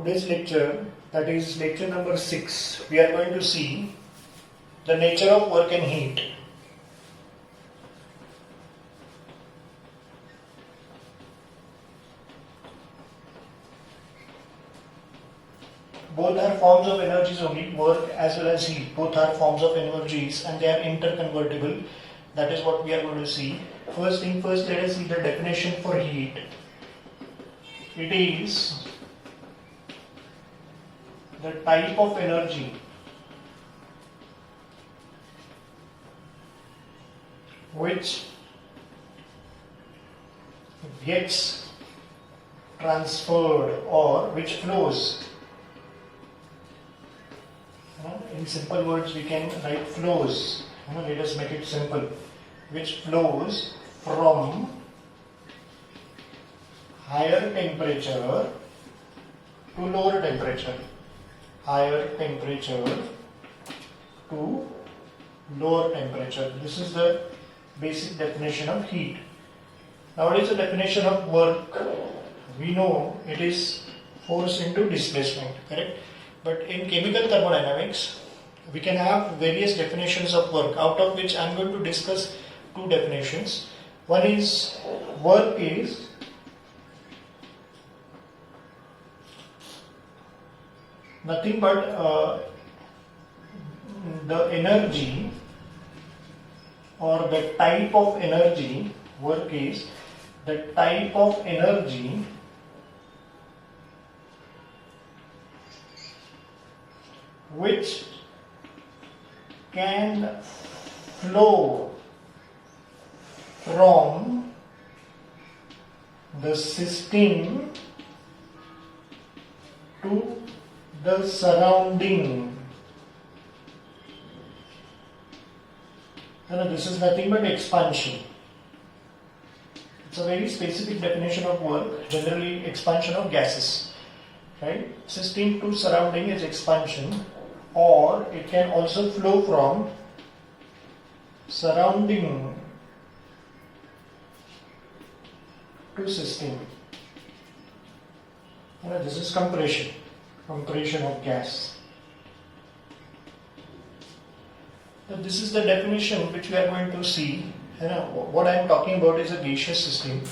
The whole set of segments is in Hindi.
today's lecture, that is lecture number 6, we are going to see the nature of work and heat. Both are forms of energies only, work as well as heat. Both are forms of energies and they are interconvertible. That is what we are going to see. First thing first, let us see the definition for heat. It is the type of energy which gets transferred or which flows. In simple words, we can write flows. Let us make it simple. Which flows from higher temperature to lower temperature. Higher temperature to lower temperature. This is the basic definition of heat. Now, what is the definition of work? We know it is force into displacement, correct? But in chemical thermodynamics, we can have various definitions of work, out of which I am going to discuss two definitions. One is work is nothing but the energy or the type of energy. Work is the type of energy which can flow from the system to the surrounding. This is nothing but expansion. It's a very specific definition of work, generally expansion of gases. Right? System to surrounding is expansion, or it can also flow from surrounding to system. This is compression of gas. This is the definition which we are going to see. What I am talking about is a gaseous system,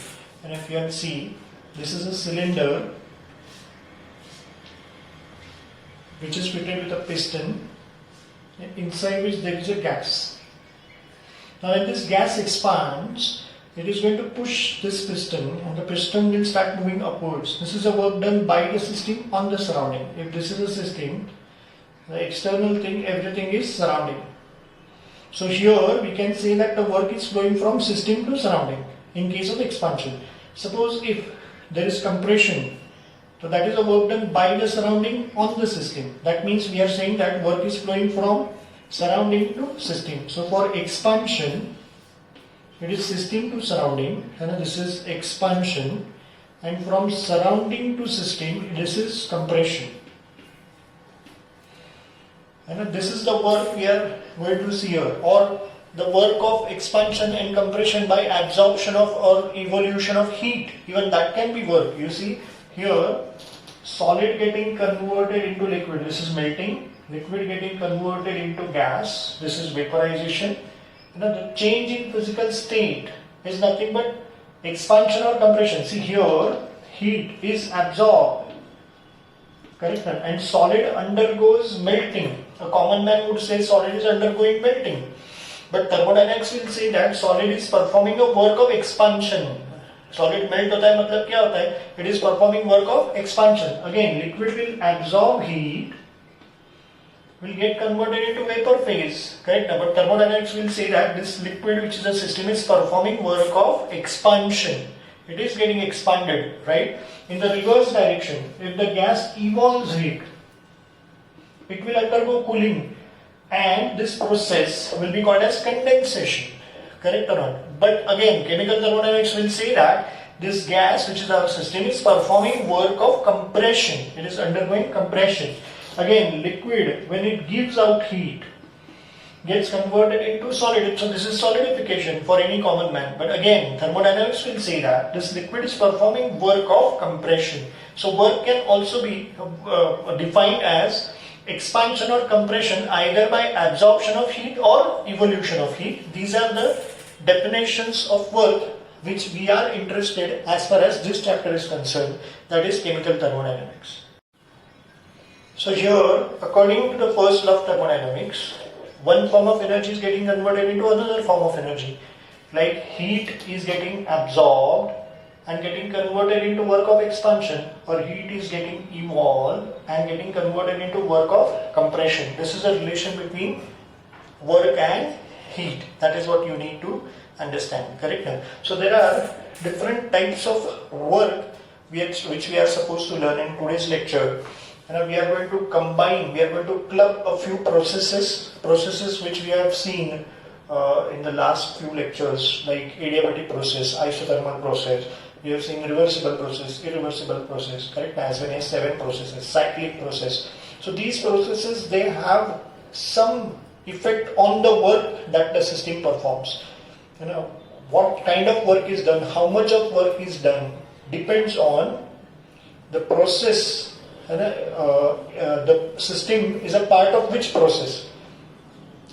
and if you can see, this is a cylinder which is fitted with a piston, inside which there is a gas. Now when this gas expands, it is going to push this piston and the piston will start moving upwards. This is a work done by the system on the surrounding. If this is a system, the external thing, everything is surrounding. So here we can say that the work is flowing from system to surrounding in case of expansion. Suppose if there is compression, so that is a work done by the surrounding on the system. That means we are saying that work is flowing from surrounding to system. So for expansion, it is system to surrounding, and this is expansion, and from surrounding to system, this is compression. And this is the work we are going to see here, or the work of expansion and compression by absorption of or evolution of heat. Even that can be work. You see here, solid getting converted into liquid. This is melting. Liquid getting converted into gas. This is vaporization. The change in physical state is nothing but expansion or compression. See here, heat is absorbed, correct? And solid undergoes melting. A common man would say solid is undergoing melting. But thermodynamics will say that solid is performing a work of expansion. Solid melt होता है मतलब क्या होता है? It is performing work of expansion. Again, liquid will absorb heat, will get converted into vapor phase, correct? But thermodynamics will say that this liquid, which is a system, is performing work of expansion. It is getting expanded, right? In the reverse direction, if the gas evolves heat, it will undergo cooling, and this process will be called as condensation, correct or not? But again, chemical thermodynamics will say that this gas, which is our system, is performing work of compression. It is undergoing compression. Again, liquid, when it gives out heat, gets converted into solid. So this is solidification for any common man. But again, thermodynamics will say that this liquid is performing work of compression. So work can also be defined as expansion or compression either by absorption of heat or evolution of heat. These are the definitions of work which we are interested as far as this chapter is concerned, that is chemical thermodynamics. So here, according to the first law of thermodynamics, one form of energy is getting converted into another form of energy. Like heat is getting absorbed and getting converted into work of expansion, or heat is getting evolved and getting converted into work of compression. This is a relation between work and heat. That is what you need to understand. Correct? So there are different types of work which we are supposed to learn in today's lecture. And we are going to combine, we are going to club a few processes which we have seen in the last few lectures, like adiabatic process, isothermal process. We have seen reversible process, irreversible process, correct? As well as 7 processes, cyclic process. So these processes, they have some effect on the work that the system performs. What kind of work is done, how much of work is done, depends on the process. The system is a part of which process.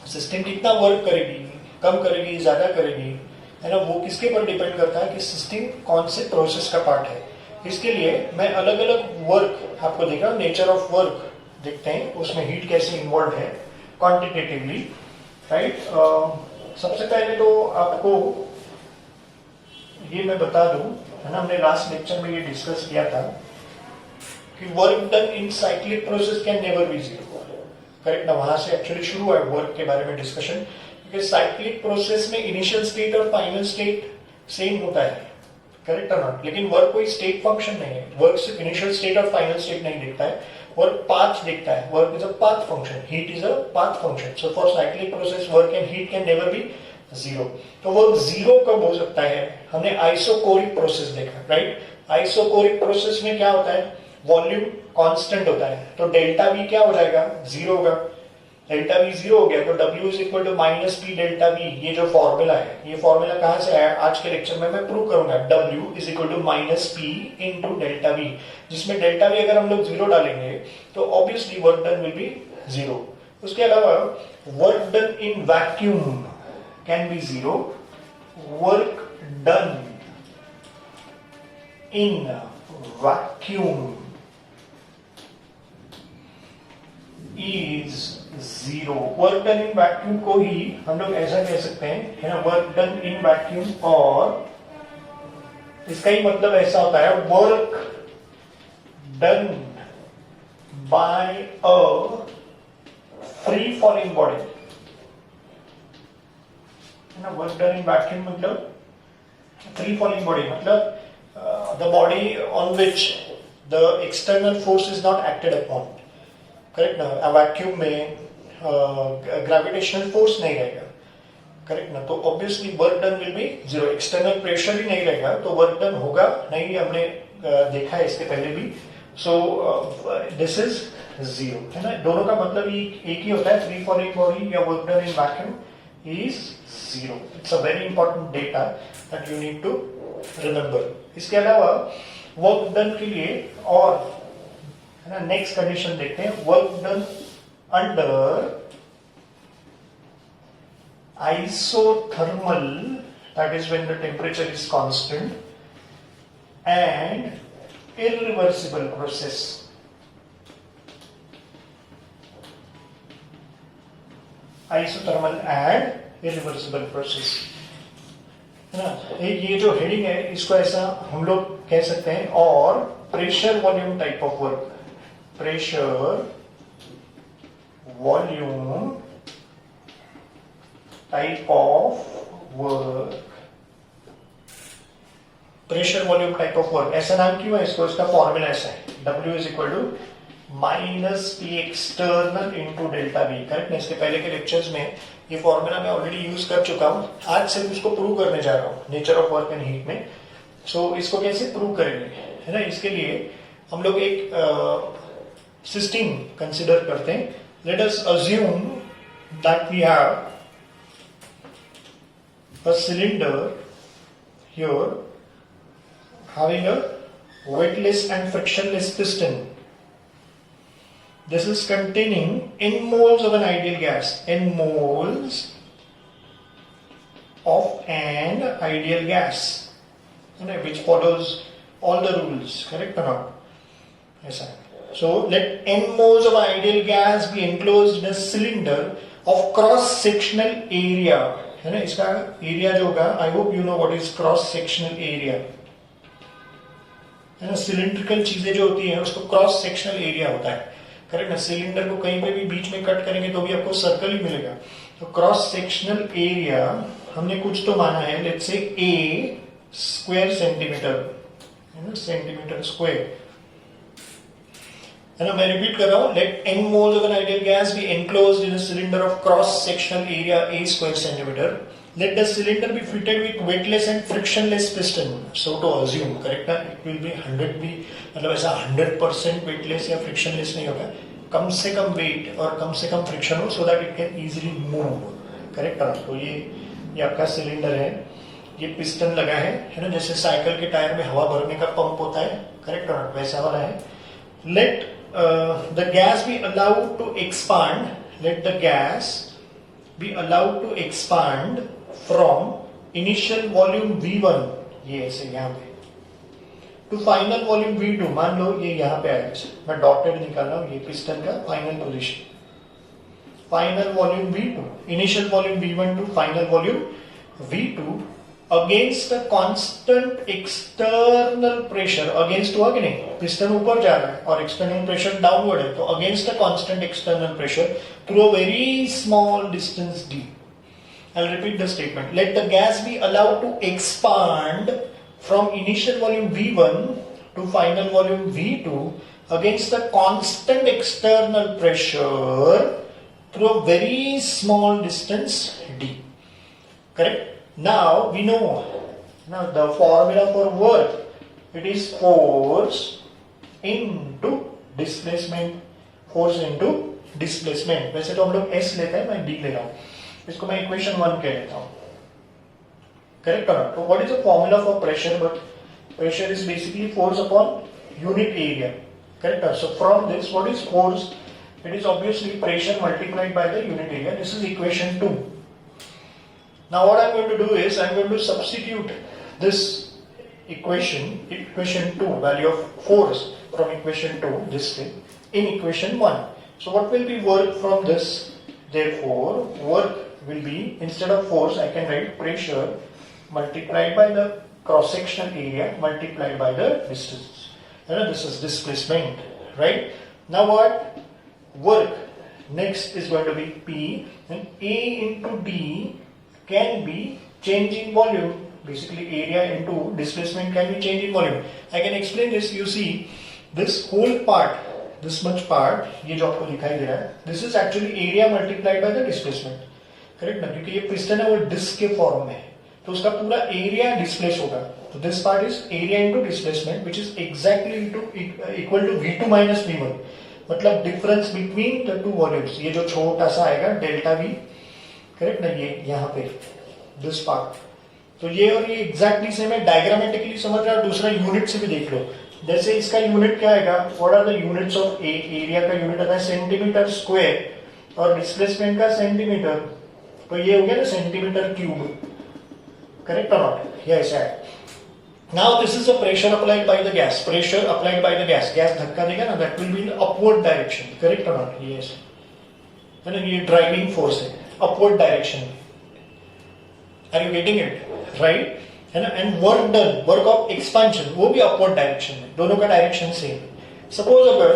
System कितना वर्क करेगी, कम करेगी, ज्यादा करेगी, है ना, वो किसके पर डिपेंड करता है कि सिस्टम कौन से प्रोसेस का पार्ट है. इसके लिए मैं अलग अलग वर्क आपको देख रहा हूँ. नेचर ऑफ वर्क देखते हैं, उसमें हीट कैसे इन्वॉल्व है क्वांटिटेटिवली, राइट. सबसे पहले तो आपको ये मैं बता दूं, है ना, हमने लास्ट लेक्चर में ये डिस्कस किया था कि work done in cyclic process can never be zero. Correct ना, वहां से एक्चुअली शुरू हुआ वर्क के बारे में डिस्कशन, क्योंकि साइक्लिक प्रोसेस में इनिशियल स्टेट और फाइनल स्टेट सेम होता है. करेक्ट है ना, लेकिन वर्क कोई स्टेट फंक्शन नहीं है. वर्क सिर्फ इनिशियल स्टेट और फाइनल स्टेट नहीं देखता है, वर्क पाथ देखता है. Work is a path function, heat is a path function. So for cyclic process work and heat can never be zero. तो वर्क जीरो कब हो सकता है? हमने आइसोकोरिक प्रोसेस देखा, राइट. आइसोकोरिक प्रोसेस में क्या होता है? वॉल्यूम कांस्टेंट होता है, तो डेल्टा वी क्या हो जाएगा? जीरो होगा. डेल्टा वी जीरो हो गया तो W is equal to minus P delta V. ये जो फॉर्मूला है, ये फॉर्मूला कहां से आया? आज के लेक्चर में मैं प्रूव करूंगा. W is equal to minus P into delta V, जिसमें डेल्टा वी अगर हम लोग जीरो डालेंगे तो obviously work done will be zero. उसके अलावा work done in vacuum can be zero. Work done in vacuum is zero. Work done in vacuum को ही हम लोग ऐसा कह सकते हैं, है ना, वर्क डन इन वैक्यूम. और इसका ही मतलब ऐसा होता है work done by a free falling body, है ना. वर्क डन इन वैक्यूम मतलब फ्री फॉलिंग बॉडी, मतलब the body on which the external force is not acted upon. Correct ना, वैक्यूम में ग्रेविटेशनल फोर्स नहीं रहेगा. करेक्ट ना, तो obviously work done will be zero. External pressure ही नहीं रहेगा तो वर्क डन होगा नहीं, हमने देखा है इसके पहले भी. सो दिस इज जीरो, है ना. दोनों का मतलब एक ही होता है, फ्री फॉलिंग बॉडी या work done in vacuum is zero. It's a very important data that you need to remember. इसके अलावा वर्क डन के लिए और, है ना, नेक्स्ट कंडीशन देखते हैं. Work done under isothermal, that is when the temperature is constant, and irreversible process. Isothermal and irreversible process, है ना. ये जो हेडिंग है इसको ऐसा हम लोग कह सकते हैं. और pressure volume type of work, pressure volume type of work, pressure volume type of work. ऐसा नाम क्यों है इसको? इसका फॉर्मूला ऐसा है, W is equal to minus P external into delta V. Correct ना, इसके पहले के लेक्चर्स में ये फॉर्मूला मैं ऑलरेडी यूज कर चुका हूं. आज सिर्फ इसको प्रूव करने जा रहा हूं nature of work and heat में. सो इसको कैसे प्रूव करेंगे, है ना. इसके लिए हम लोग एक सिस्टम कंसिडर करते हैं. Let us assume that we have a cylinder here having a weightless and frictionless piston. This is containing n moles of an ideal gas. N moles of an ideal gas, which follows all the rules, correct or not? Yes, sir. So let n moles of ideal gas be enclosed in a cylinder of cross-sectional area. है ना, इसका एरिया जो होगा, I hope you know what is cross sectional area, है ना. सिलिंड्रिकल चीजें जो होती हैं उसको क्रॉस सेक्शनल एरिया होता है, करेक्ट ना. सिलिंडर को कहीं पे भी बीच में कट करेंगे तो भी आपको सर्कल ही मिलेगा. तो क्रॉस सेक्शनल एरिया हमने कुछ तो माना है, let's say A square centimetre, है ना, सेंटीमीटर स्क्वायर, है ना. मैं रिपीट कर रहा हूं, late n moles of an ideal gas be enclosed in a cylinder of cross sectional area a square centimeter. Let the cylinder be fitted with weightless and frictionless piston. So to assume, correct ना, it will be 100 भी, मतलब ऐसा 100% weightless या frictionless नहीं होगा, कम से कम weight और कम से कम friction हो, so that it can easily move, correct ना. तो ये आपका सिलेंडर है, ये पिस्टन लगा है ना, जैसे साइकिल के टायर में हवा भरने का पंप होता है, करेक्ट ना, वैसा वाला है. Let the gas be allowed to expand. Let the gas be allowed to expand from initial volume V1, ये ऐसे यहाँ पे, to final volume V2. मान लो ये यहाँ पे आया, मैं डॉटेड निकाल रहा हूँ, ये पिस्टन का final position, final volume V2, initial volume V1 to final volume V2, against the constant external pressure. Against हुआ कि नहीं, पिस्टन ऊपर जा रहा है और एक्सटर्नल प्रेशर डाउनवर्ड है, तो against the constant external pressure through a very small distance d. I'll repeat the statement. Let the gas be allowed to expand from initial volume V1 to final volume V2 against the constant external pressure through a very small distance d. Correct? Now we know, now the formula for work, it is force into displacement, force into displacement. वैसे तो हम लोग S लेते हैं, मैं D ले रहा हूँ, इसको मैं इक्वेशन 1 कह देता हूँ, करेक्ट है ना. तो what is the formula for pressure? But pressure is basically force upon unit area, correct है. So from this what is force? It is obviously pressure multiplied by the unit area. This is equation 2. Now what I'm going to do is I'm going to substitute this equation 2, value of force from equation 2, this thing, in equation 1. So what will be work from this? Therefore, work will be, instead of force, I can write pressure multiplied by the cross-sectional area multiplied by the distance. This is displacement, right? Now what? Work next is going to be P, and A into D can be change in volume. Basically area into displacement can be change in volume. I can explain this. You see this whole part, this much part, ये जो आपको दिखाई दे रहा है, this is actually area multiplied by the displacement, correct ना, क्योंकि ये पिस्टन है वो डिस्क के फॉर्म में है, तो उसका पूरा एरिया डिस्प्लेस होगा. तो this part is area into displacement which is exactly equal to V2 minus V1, मतलब difference between the two volumes. ये जो छोटा सा आएगा डेल्टा V, करेक्ट ना, ये यहाँ पे दिस पार्ट. तो ये और ये एग्जैक्टली सेम है, डायग्रामेटिकली समझ रहा है. दूसरा यूनिट से भी देख लो, जैसे इसका यूनिट क्या आएगा, what are the units of A, area का यूनिट आता है सेंटीमीटर स्क्वायर और डिस्प्लेसमेंट का सेंटीमीटर, तो ये हो गया ना सेंटीमीटर क्यूब, करेक्ट और नॉट, ये ऐसा है. Now this is the pressure applied by the gas, pressure applied by the gas, gas धक्का देगा ना, that will be in upward direction, correct और नॉट, ये ऐसा है ना, ये ड्राइविंग फोर्स है अपवर्ड डायरेक्शन में. Are you getting it, right, है ना. And work done, work of expansion, वो भी अपवर्ड डायरेक्शन में, दोनों का डायरेक्शन सेम. सपोज अगर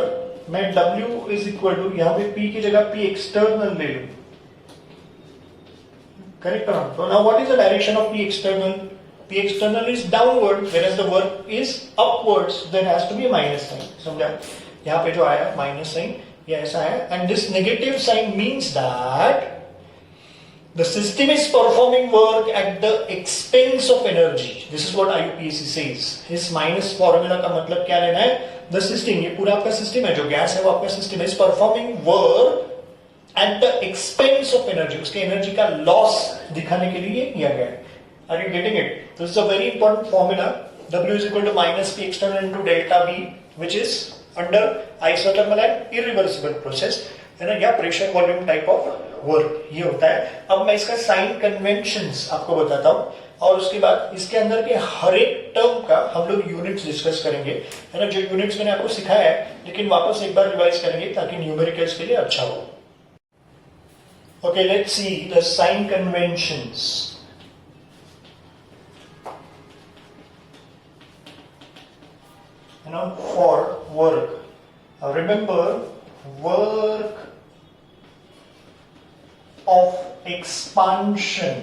मैं W इज इक्वल टू, यहाँ पे P की जगह P एक्सटर्नल ले लूं, करेक्ट. तो now what is the direction of P external? P external is downward whereas the work is upwards. There has to be a minus sign. समझा? यहाँ पे जो आया माइनस साइन, ये ऐसा है, and this negative sign means that the system is performing work at the expense of energy. This is what IUPAC says. इस माइनस फॉर्मूला का मतलब क्या लेना है? The system, ये पूरा आपका सिस्टम है, जो गैस है वो आपका system is performing work at the expense of energy. उसके एनर्जी का लॉस दिखाने के लिए किया गया है. Are you getting it? This is a very important formula. W is equal to minus P external into delta V, which is under isothermal and irreversible process, है ना, या pressure volume type of work ये होता है. अब मैं इसका साइन कन्वेंशंस आपको बताता हूँ और उसके बाद इसके अंदर के हर एक टर्म का हम लोग यूनिट्स डिस्कस करेंगे, है ना. जो यूनिट्स मैंने आपको सिखाया है लेकिन वापस एक बार रिवाइज करेंगे ताकि न्यूमेरिकल्स के लिए अच्छा हो. Okay, let's see the sign conventions. For work, remember, work of expansion.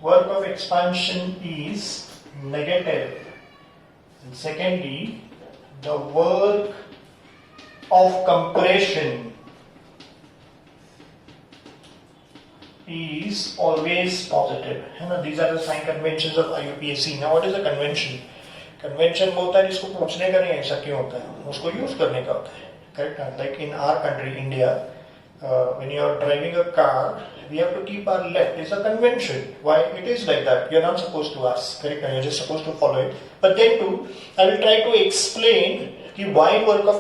Work of expansion is negative. And secondly, the work of compression is always positive. These are the sign conventions of IUPAC. Now, what is a convention? Convention वो होता है जिसको पूछने का नहीं, ऐसा क्यों होता है, उसको यूज करने का होता है. Correct. Like in our country India, when you are driving a car, we have to keep our left. It's a convention. Why it is like that? You are not supposed to ask. Correct. You are just supposed to follow it. But then too I will try to explain कि why work of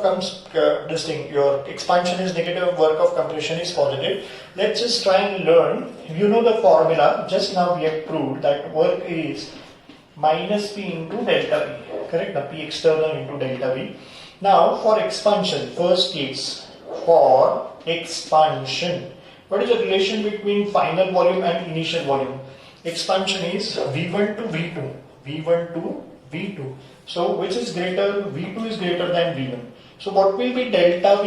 this thing, your expansion is negative, work of compression is positive. Let's just try and learn. You know the formula. Just now we have proved that work is minus P into delta V, correct? The P external into delta V. Now for expansion, first case, for expansion, what is the relation between final volume and initial volume? Expansion is V1 to V2, V1 to V2. So which is greater? V2 is greater than V1. So what will be delta V?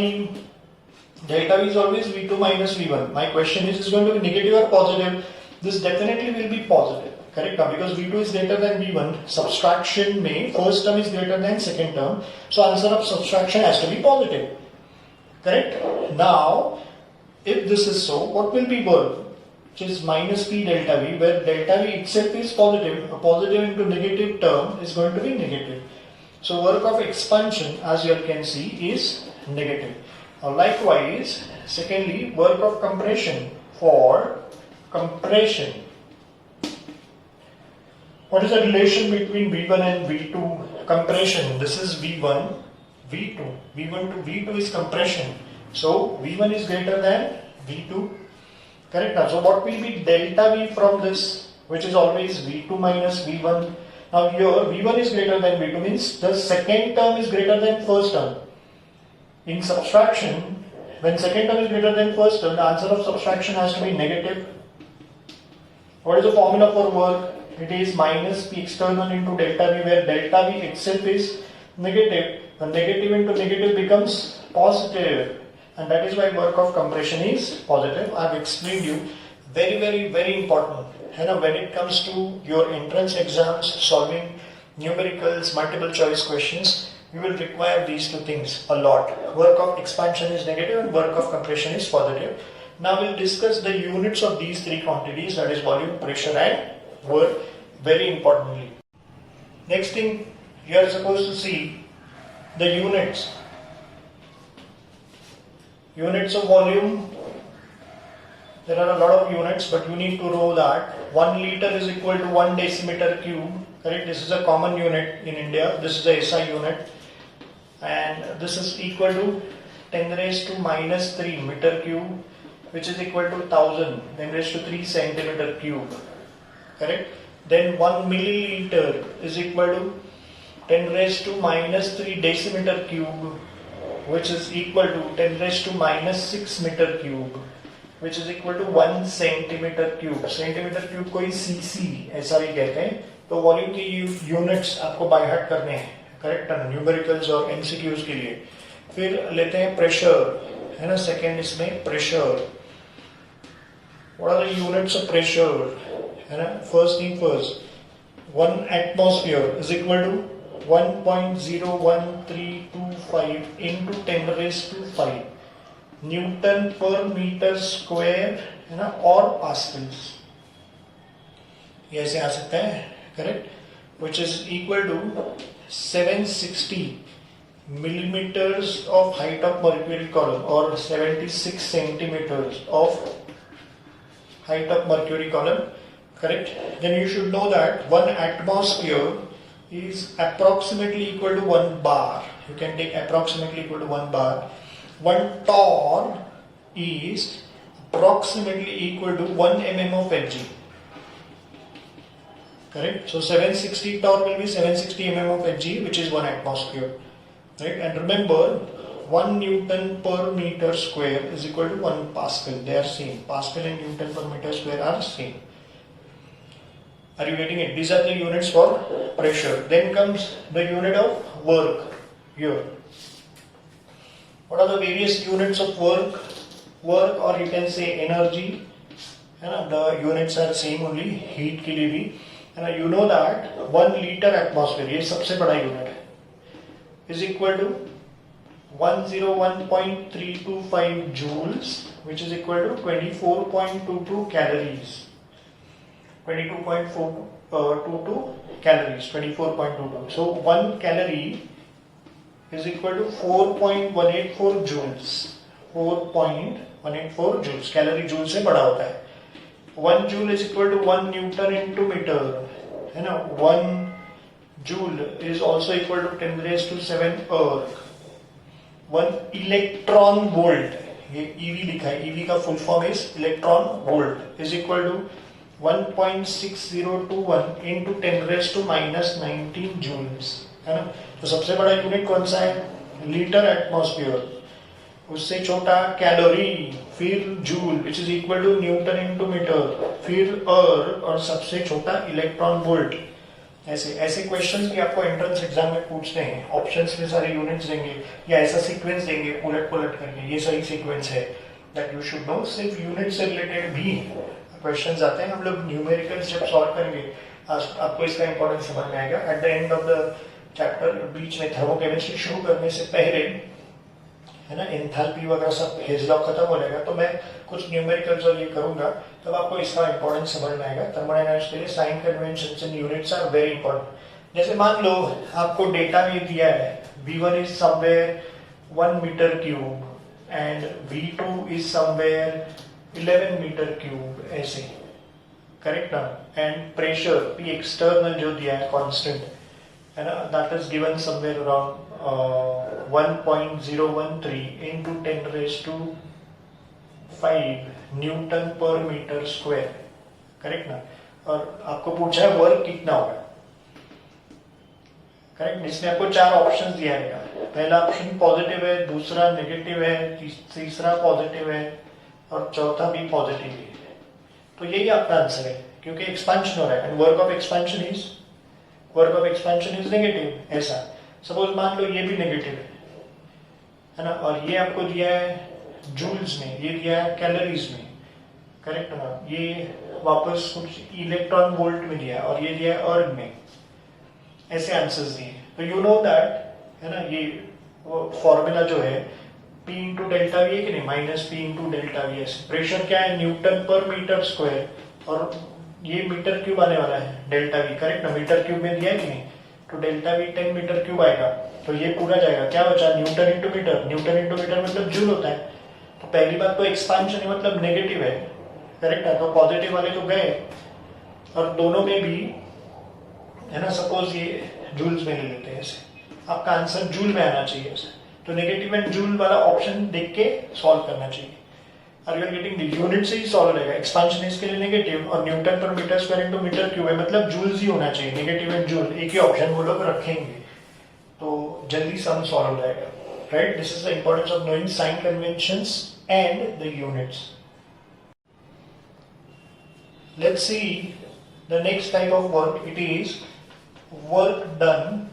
Delta V is always V2 minus V1. My question is going to be negative or positive? This definitely will be positive. Correct. Now, because V2 is greater than V1, subtraction may first term is greater than second term, so answer of subtraction has to be positive. Correct. Now, if this is so, what will be work? Which is minus P delta V, where delta V itself is positive. A positive into negative term is going to be negative. So work of expansion, as you all can see, is negative. Now, likewise, secondly, work of compression. For compression, what is the relation between V1 and V2? Compression. This is V1, V2. V1 to V2 is compression. So V1 is greater than V2. Correct. Now, so what will be delta V from this, which is always V2 minus V1. Now here V1 is greater than V2 means the second term is greater than first term. In subtraction, when second term is greater than first term, the answer of subtraction has to be negative. What is the formula for work? It is minus P external into delta V, where delta V itself is negative. The negative into negative becomes positive, and that is why work of compression is positive. I have explained you. Very, very, very important. When it comes to your entrance exams, solving numericals, multiple choice questions, you will require these two things a lot. Work of expansion is negative and work of compression is positive. Now we'll discuss the units of these three quantities, that is volume, pressure and work, very importantly. Next thing, you are supposed to see the units. Units of volume. There are a lot of units, but you need to know that 1 liter is equal to 1 decimeter cube. Correct? This is a common unit in India. This is a SI unit, and this is equal to 10 raised to minus 3 meter cube, which is equal to 1000 10 raised to 3 centimeter cube. Correct? Then 1 milliliter is equal to 10 raised to minus 3 decimeter cube, which is equal to 10 raised to minus 6 meter cube, which is equal to 1 centimeter cube. Centimeter cube को ही cc ऐसा भी कहते हैं. तो वॉल्यूम की यूनिट्स आपको बाय हार्ट करने हैं. करेक्ट है ना, न्यूमेरिकल्स और एमसीक्यूज के लिए. फिर लेते हैं प्रेशर, है ना. सेकेंड इसमें pressure. What are the units of pressure? है ना. First thing first, 1 atmosphere is equal to 1.01325 into 10 raised to 5 newton per metre square, है ना, और पास्कल्स. ये ऐसे आ सकता है. Correct. which is equal to 760 millimeters of height of mercury column or 76 centimeters of height of mercury column correct? Then you should know that 1 atmosphere is approximately equal to 1 bar. You can take approximately equal to 1 bar. 1 torr is approximately equal to 1 mm of Hg. Correct? So 760 torr will be 760 mm of Hg, which is 1 atmosphere. Right? And remember, 1 Newton per meter square is equal to 1 Pascal. They are same. Pascal and Newton per meter square are same. Are you getting it? These are the units for pressure. Then comes the unit of work here. What are the various units of work? Work, or you can say energy. The units are same only, heat के लिए भी. And you know that 1 liter atmosphere, ये सबसे बड़ा unit, is equal to 101.325 joules, which is equal to 24.22 calories. 22.422 calories, 24.22. So 1 calorie is equal to 4.184 joules. 4.184 joules. Calorie joule से बड़ा होता है. 1 joule is equal to 1 Newton into meter. 1 joule is also equal to 10 raised to 7 erg. 1 electron volt, ये EV लिखा है, EV का full form is electron volt, is equal to 1.6021 into 10 raised to minus 19 joules, है ना? तो सबसे बड़ा यूनिट कौन सा है? Litre atmosphere. उससे छोटा कैलोरी, फिर joule which is equal to newton into metre, फिर अर्ग, और सबसे छोटा इलेक्ट्रॉन वोल्ट. ऐसे क्वेश्चंस भी आपको एंट्रेंस एग्जाम में पूछते हैं. ऑप्शंस में सारे यूनिट्स देंगे या ऐसा सीक्वेंस देंगे उलट पुलट करके, ये सही सीक्वेंस है दैट यू शुड नो. सिर्फ यूनिट से रिलेटेड भी क्वेश्चंस आते हैं. हम लोग न्यूमेरिकल्स जब सॉल्व करेंगे आपको इसका इंपॉर्टेंस समझ में आएगा. At the end of the chapter, बीच में थर्मोकेमिस्ट्री शुरू करने से पहले, है ना, एंथैल्पी वगैरह सब हेजलॉक खत्म हो जाएगा, तो मैं कुछ न्यूमेरिकल्स और ये करूंगा, तब आपको इसका इंपॉर्टेंस समझ में आएगा. थर्मोडायनामिक्स के लिए sign conventions and units are very important. जैसे मान लो आपको डेटा में दिया है V1 is somewhere 1 metre cube and V2 is somewhere 11 metre cube, ऐसे, करेक्ट ना? एंड प्रेशर P एक्सटर्नल जो दिया है कांस्टेंट, है ना, that is given somewhere around 1.013 into 10 raised to 5 newton per metre square, correct ना? और आपको पूछा है वर्क कितना होगा, करेक्ट? इसमें आपको 4 ऑप्शन दिया है. पहला ऑप्शन पॉजिटिव है, दूसरा नेगेटिव है, तीसरा पॉजिटिव है और चौथा भी पॉजिटिव है. तो यही आपका आंसर है, क्योंकि एक्सपेंशन हो रहा है. And work of expansion is negative. ऐसा सपोज मान लो ये भी नेगेटिव है ना, और ये आपको दिया है जूल्स में, ये दिया है कैलोरीज में, करेक्ट ना? ये वापस कुछ इलेक्ट्रॉन वोल्ट में दिया और ये दिया है अर्ग में. ऐसे आंसर्स दिए. तो यू नो दैट, है ना, ये फॉर्मूला जो है P इंटू डेल्टा वी है कि नहीं, minus P into delta we. Pressure क्या है? न्यूटन पर मीटर स्क्वायर, और ये मीटर क्यूब आने वाला है डेल्टा वी, करेक्ट ना? मीटर क्यूब में दिया है कि नहीं, तो डेल्टा वी 10 मीटर क्यूब आएगा. तो ये पूरा जाएगा. क्या बचा? Newton into metre. Newton into metre मतलब जूल होता है. तो पहली बात तो एक्सपांशन है मतलब नेगेटिव है, करेक्ट है? तो पॉजिटिव वाले तो गए, और दोनों में भी, है ना, सपोज ये जूल्स में ले लेते हैं ऐसे, आपका आंसर जूल में आना चाहिए ऐसे. तो नेगेटिव एंड जूल वाला ऑप्शन देख के सॉल्व करना चाहिए. Are you are getting? The unit से ही सॉल्व रहेगा. एक्सपांशन इसके लिए नेगेटिव, और newton per metre square into metre cube है मतलब जूल्स ही होना चाहिए. नेगेटिव एंड जूल एक ही ऑप्शन वो लोग रखेंगे, तो जल्दी सम सॉल्व हो जाएगा. Right? This is the importance of knowing sign conventions and the units. Let's see the next type of work. It is work done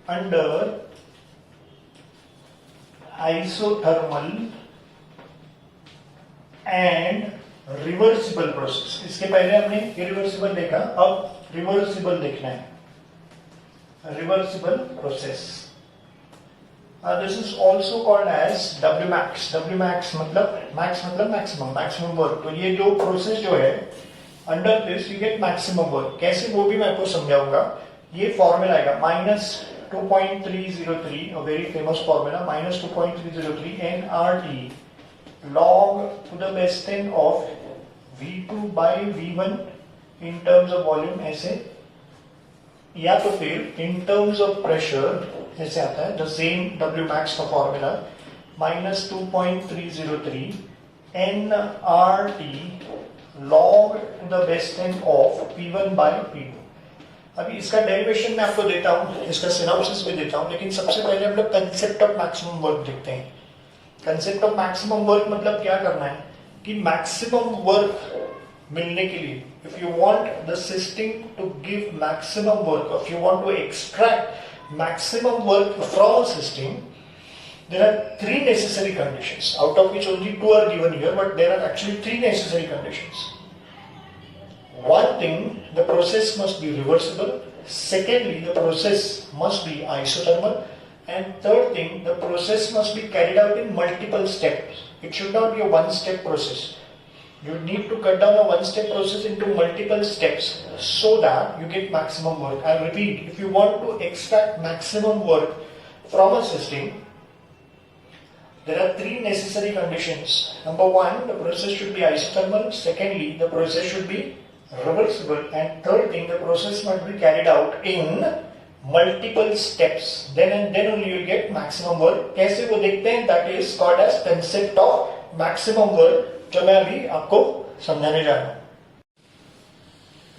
under isothermal and reversible process. इसके पहले हमने इरिवर्सिबल देखा, अब रिवर्सिबल देखना है. Reversible process, this is also called as W max. W max मतलब मैक्सिमम वर्क. तो ये जो प्रोसेस जो है, under this you get maximum work. कैसे वो भी मैं आपको समझाऊंगा. ये फॉर्मूला आएगा -2.303, a very famous formula, -2.303 nRT log to the base 10 of V2 by V1 in terms of volume ऐसे, या तो फिर in terms of pressure ऐसे आता है, the same W max का formula minus 2.303 nRT log to the base 10 of P1 by P2। अभी इसका डेरिवेशन मैं आपको देता हूँ, इसका सिनॉप्सिस भी देता हूँ, लेकिन सबसे पहले हम लोग कंसेप्ट ऑफ मैक्सिमम वर्क देखते हैं। कंसेप्ट ऑफ मैक्सिमम वर्क मतलब क्या करना है कि मैक्सिमम वर्क मिलने के लिए, if you want the system to give maximum work, if you want to extract maximum work from a system, there are three necessary conditions, out of which only two are given here, but there are actually three necessary conditions. One thing, the process must be reversible. Secondly, the process must be isothermal. And third thing, the process must be carried out in multiple steps. It should not be a one-step process. You need to cut down a one-step process into multiple steps so that you get maximum work. I repeat, if you want to extract maximum work from a system, there are three necessary conditions. Number one, the process should be isothermal. Secondly, the process should be reversible. And third thing, the process must be carried out in multiple steps. Then only you will get maximum work. कैसे वो देखते हैं? That is called as concept of maximum work, जो मैं अभी आपको समझाने जा रहा हूँ.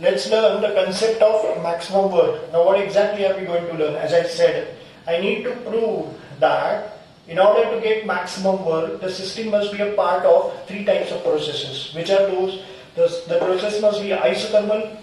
Let's learn the concept of maximum work. Now, what exactly are we going to learn? As I said, I need to prove that in order to get maximum work, the system must be a part of three types of processes. Which are those? The process must be isothermal,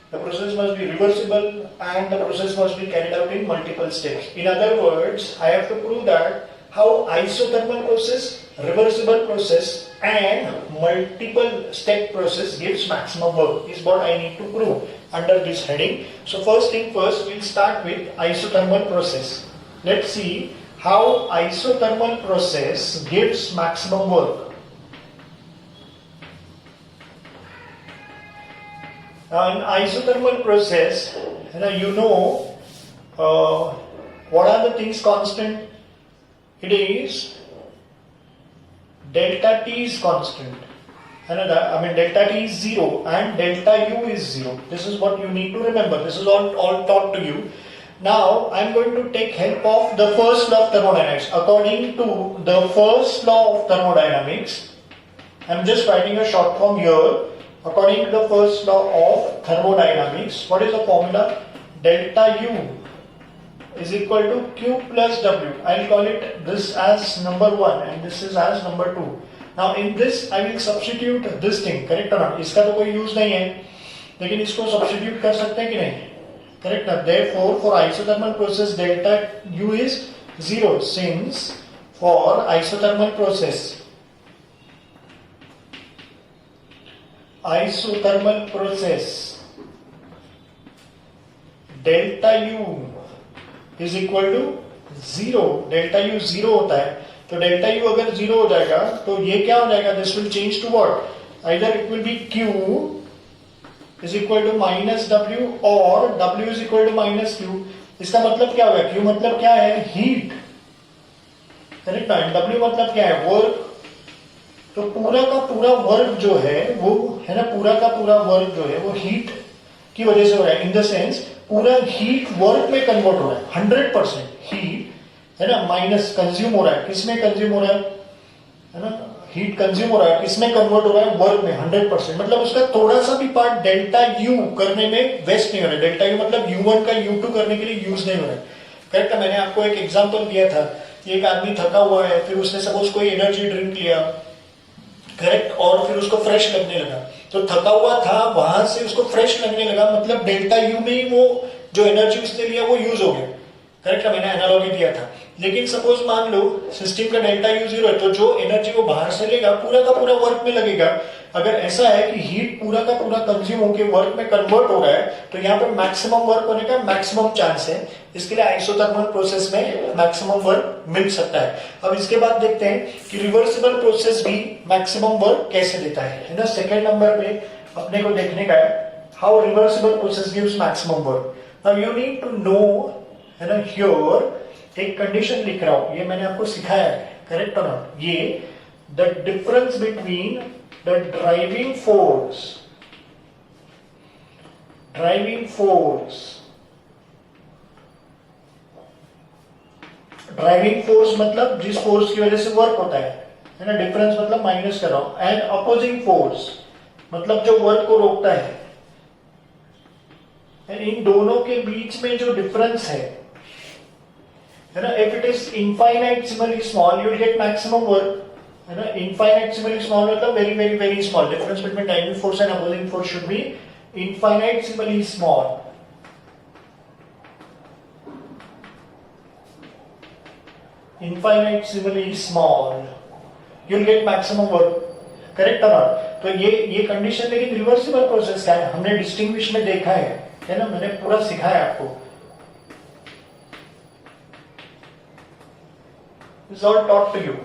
the process must be reversible, and the process must be carried out in multiple steps. In other words, I have to prove that how isothermal process, reversible process, and multiple step process gives maximum work is what I need to prove under this heading. So first thing first, we'll start with isothermal process. Let's see how isothermal process gives maximum work. Now in isothermal process, you know what are the things constant? It is delta T is constant. Delta T is 0 and delta U is 0. This is what you need to remember. This is all taught to you. Now, I am going to take help of the first law of thermodynamics. According to the first law of thermodynamics, I am just writing a short form here. According to the first law of thermodynamics, what is the formula? Delta U is equal to Q plus W. I will call it this as number 1 and this is as number 2. Now, in this, I will substitute this thing. Correct or not? इसका तो कोई use नहीं है, लेकिन इसको substitute कर सकते हैं कि नहीं? Correct. Therefore, for isothermal process, delta U is 0 since for isothermal process, delta U is equal to 0. Delta U 0 होता है, तो delta U अगर 0 हो जाएगा, तो ये क्या हो जाएगा? This will change to what? Either it will be Q is equal to minus W or W is equal to minus Q. इसका मतलब क्या होगा? Q मतलब क्या है? Heat. करेक्ट ना? W मतलब क्या है? Work. तो पूरा का पूरा वर्क जो है वो है ना, पूरा का पूरा वर्क जो है वो हीट की वजह से हो रहा है. इन द सेंस पूरा हीट वर्क में कन्वर्ट हो रहा है. 100% हीट है ना, माइनस कंज्यूम हो रहा है. किसमें कंज्यूम हो रहा है ना? हीट कंज्यूम हो रहा है. किसमें कन्वर्ट हो रहा है? वर्क में 100%. मतलब उसका थोड़ा सा भी पार्ट डेल्टा यू करने में वेस्ट नहीं हो रहा है. डेल्टा यू मतलब U1 का U2 करने के लिए यूज नहीं हो रहा है. करेक्ट है? मैंने आपको एक एग्जांपल दिया था. एक आदमी थका हुआ है, फिर उसने सपोज कोई एनर्जी ड्रिंक लिया, करेक्ट, और फिर उसको फ्रेश लगने लगा. तो थका हुआ था, वहां से उसको फ्रेश लगने लगा, मतलब डेल्टा यू में ही वो जो एनर्जी उसने लिया वो यूज हो गया. करेक्ट है? मैंने एनालॉजी दिया था. लेकिन सपोज मान लो सिस्टम का डेल्टा यू 0 है, तो जो एनर्जी वो बाहर से लेगा पूरा का पूरा वर्क में लगेगा. अगर ऐसा है कि हीट पूरा का पूरा कंज्यूम होकर वर्क में कन्वर्ट हो रहा है, तो यहाँ पर मैक्सिमम वर्क होने का मैक्सिमम चांस है. इसके लिए आइसोथर्मल प्रोसेस में मैक्सिमम वर्क मिल सकता है. अब इसके बाद देखते हैं कि रिवर्सिबल प्रोसेस भी मैक्सिमम वर्क कैसे देता है ना. सेकेंड नंबर पे अपने को देखने का है how reversible process gives maximum work. Now you need to know, है ना, हियर एक कंडीशन लिख रहा हूं, ये मैंने आपको सिखाया है. करेक्ट और नॉट? ये the difference between the driving force मतलब जिस फोर्स की वजह से वर्क होता है ना, डिफरेंस मतलब माइनस कर रहा हूं, एंड अपोजिंग फोर्स मतलब जो वर्क को रोकता है, इन दोनों के बीच में जो डिफरेंस है ना, if it is infinitesimally small you will get maximum work, है ना. इनफाइनाइटेसिमली स्मॉल मतलब very very very small. Difference between driving force and opposing force should be infinitesimally small. Infinitesimally small, you'll get maximum work. Correct है ना. तो ये कंडीशन, लेकिन रिवर्सिबल प्रोसेस का है, हमने डिस्टिंग्विश में देखा है ना, मैंने पूरा सिखाया आपको. It's all taught to you.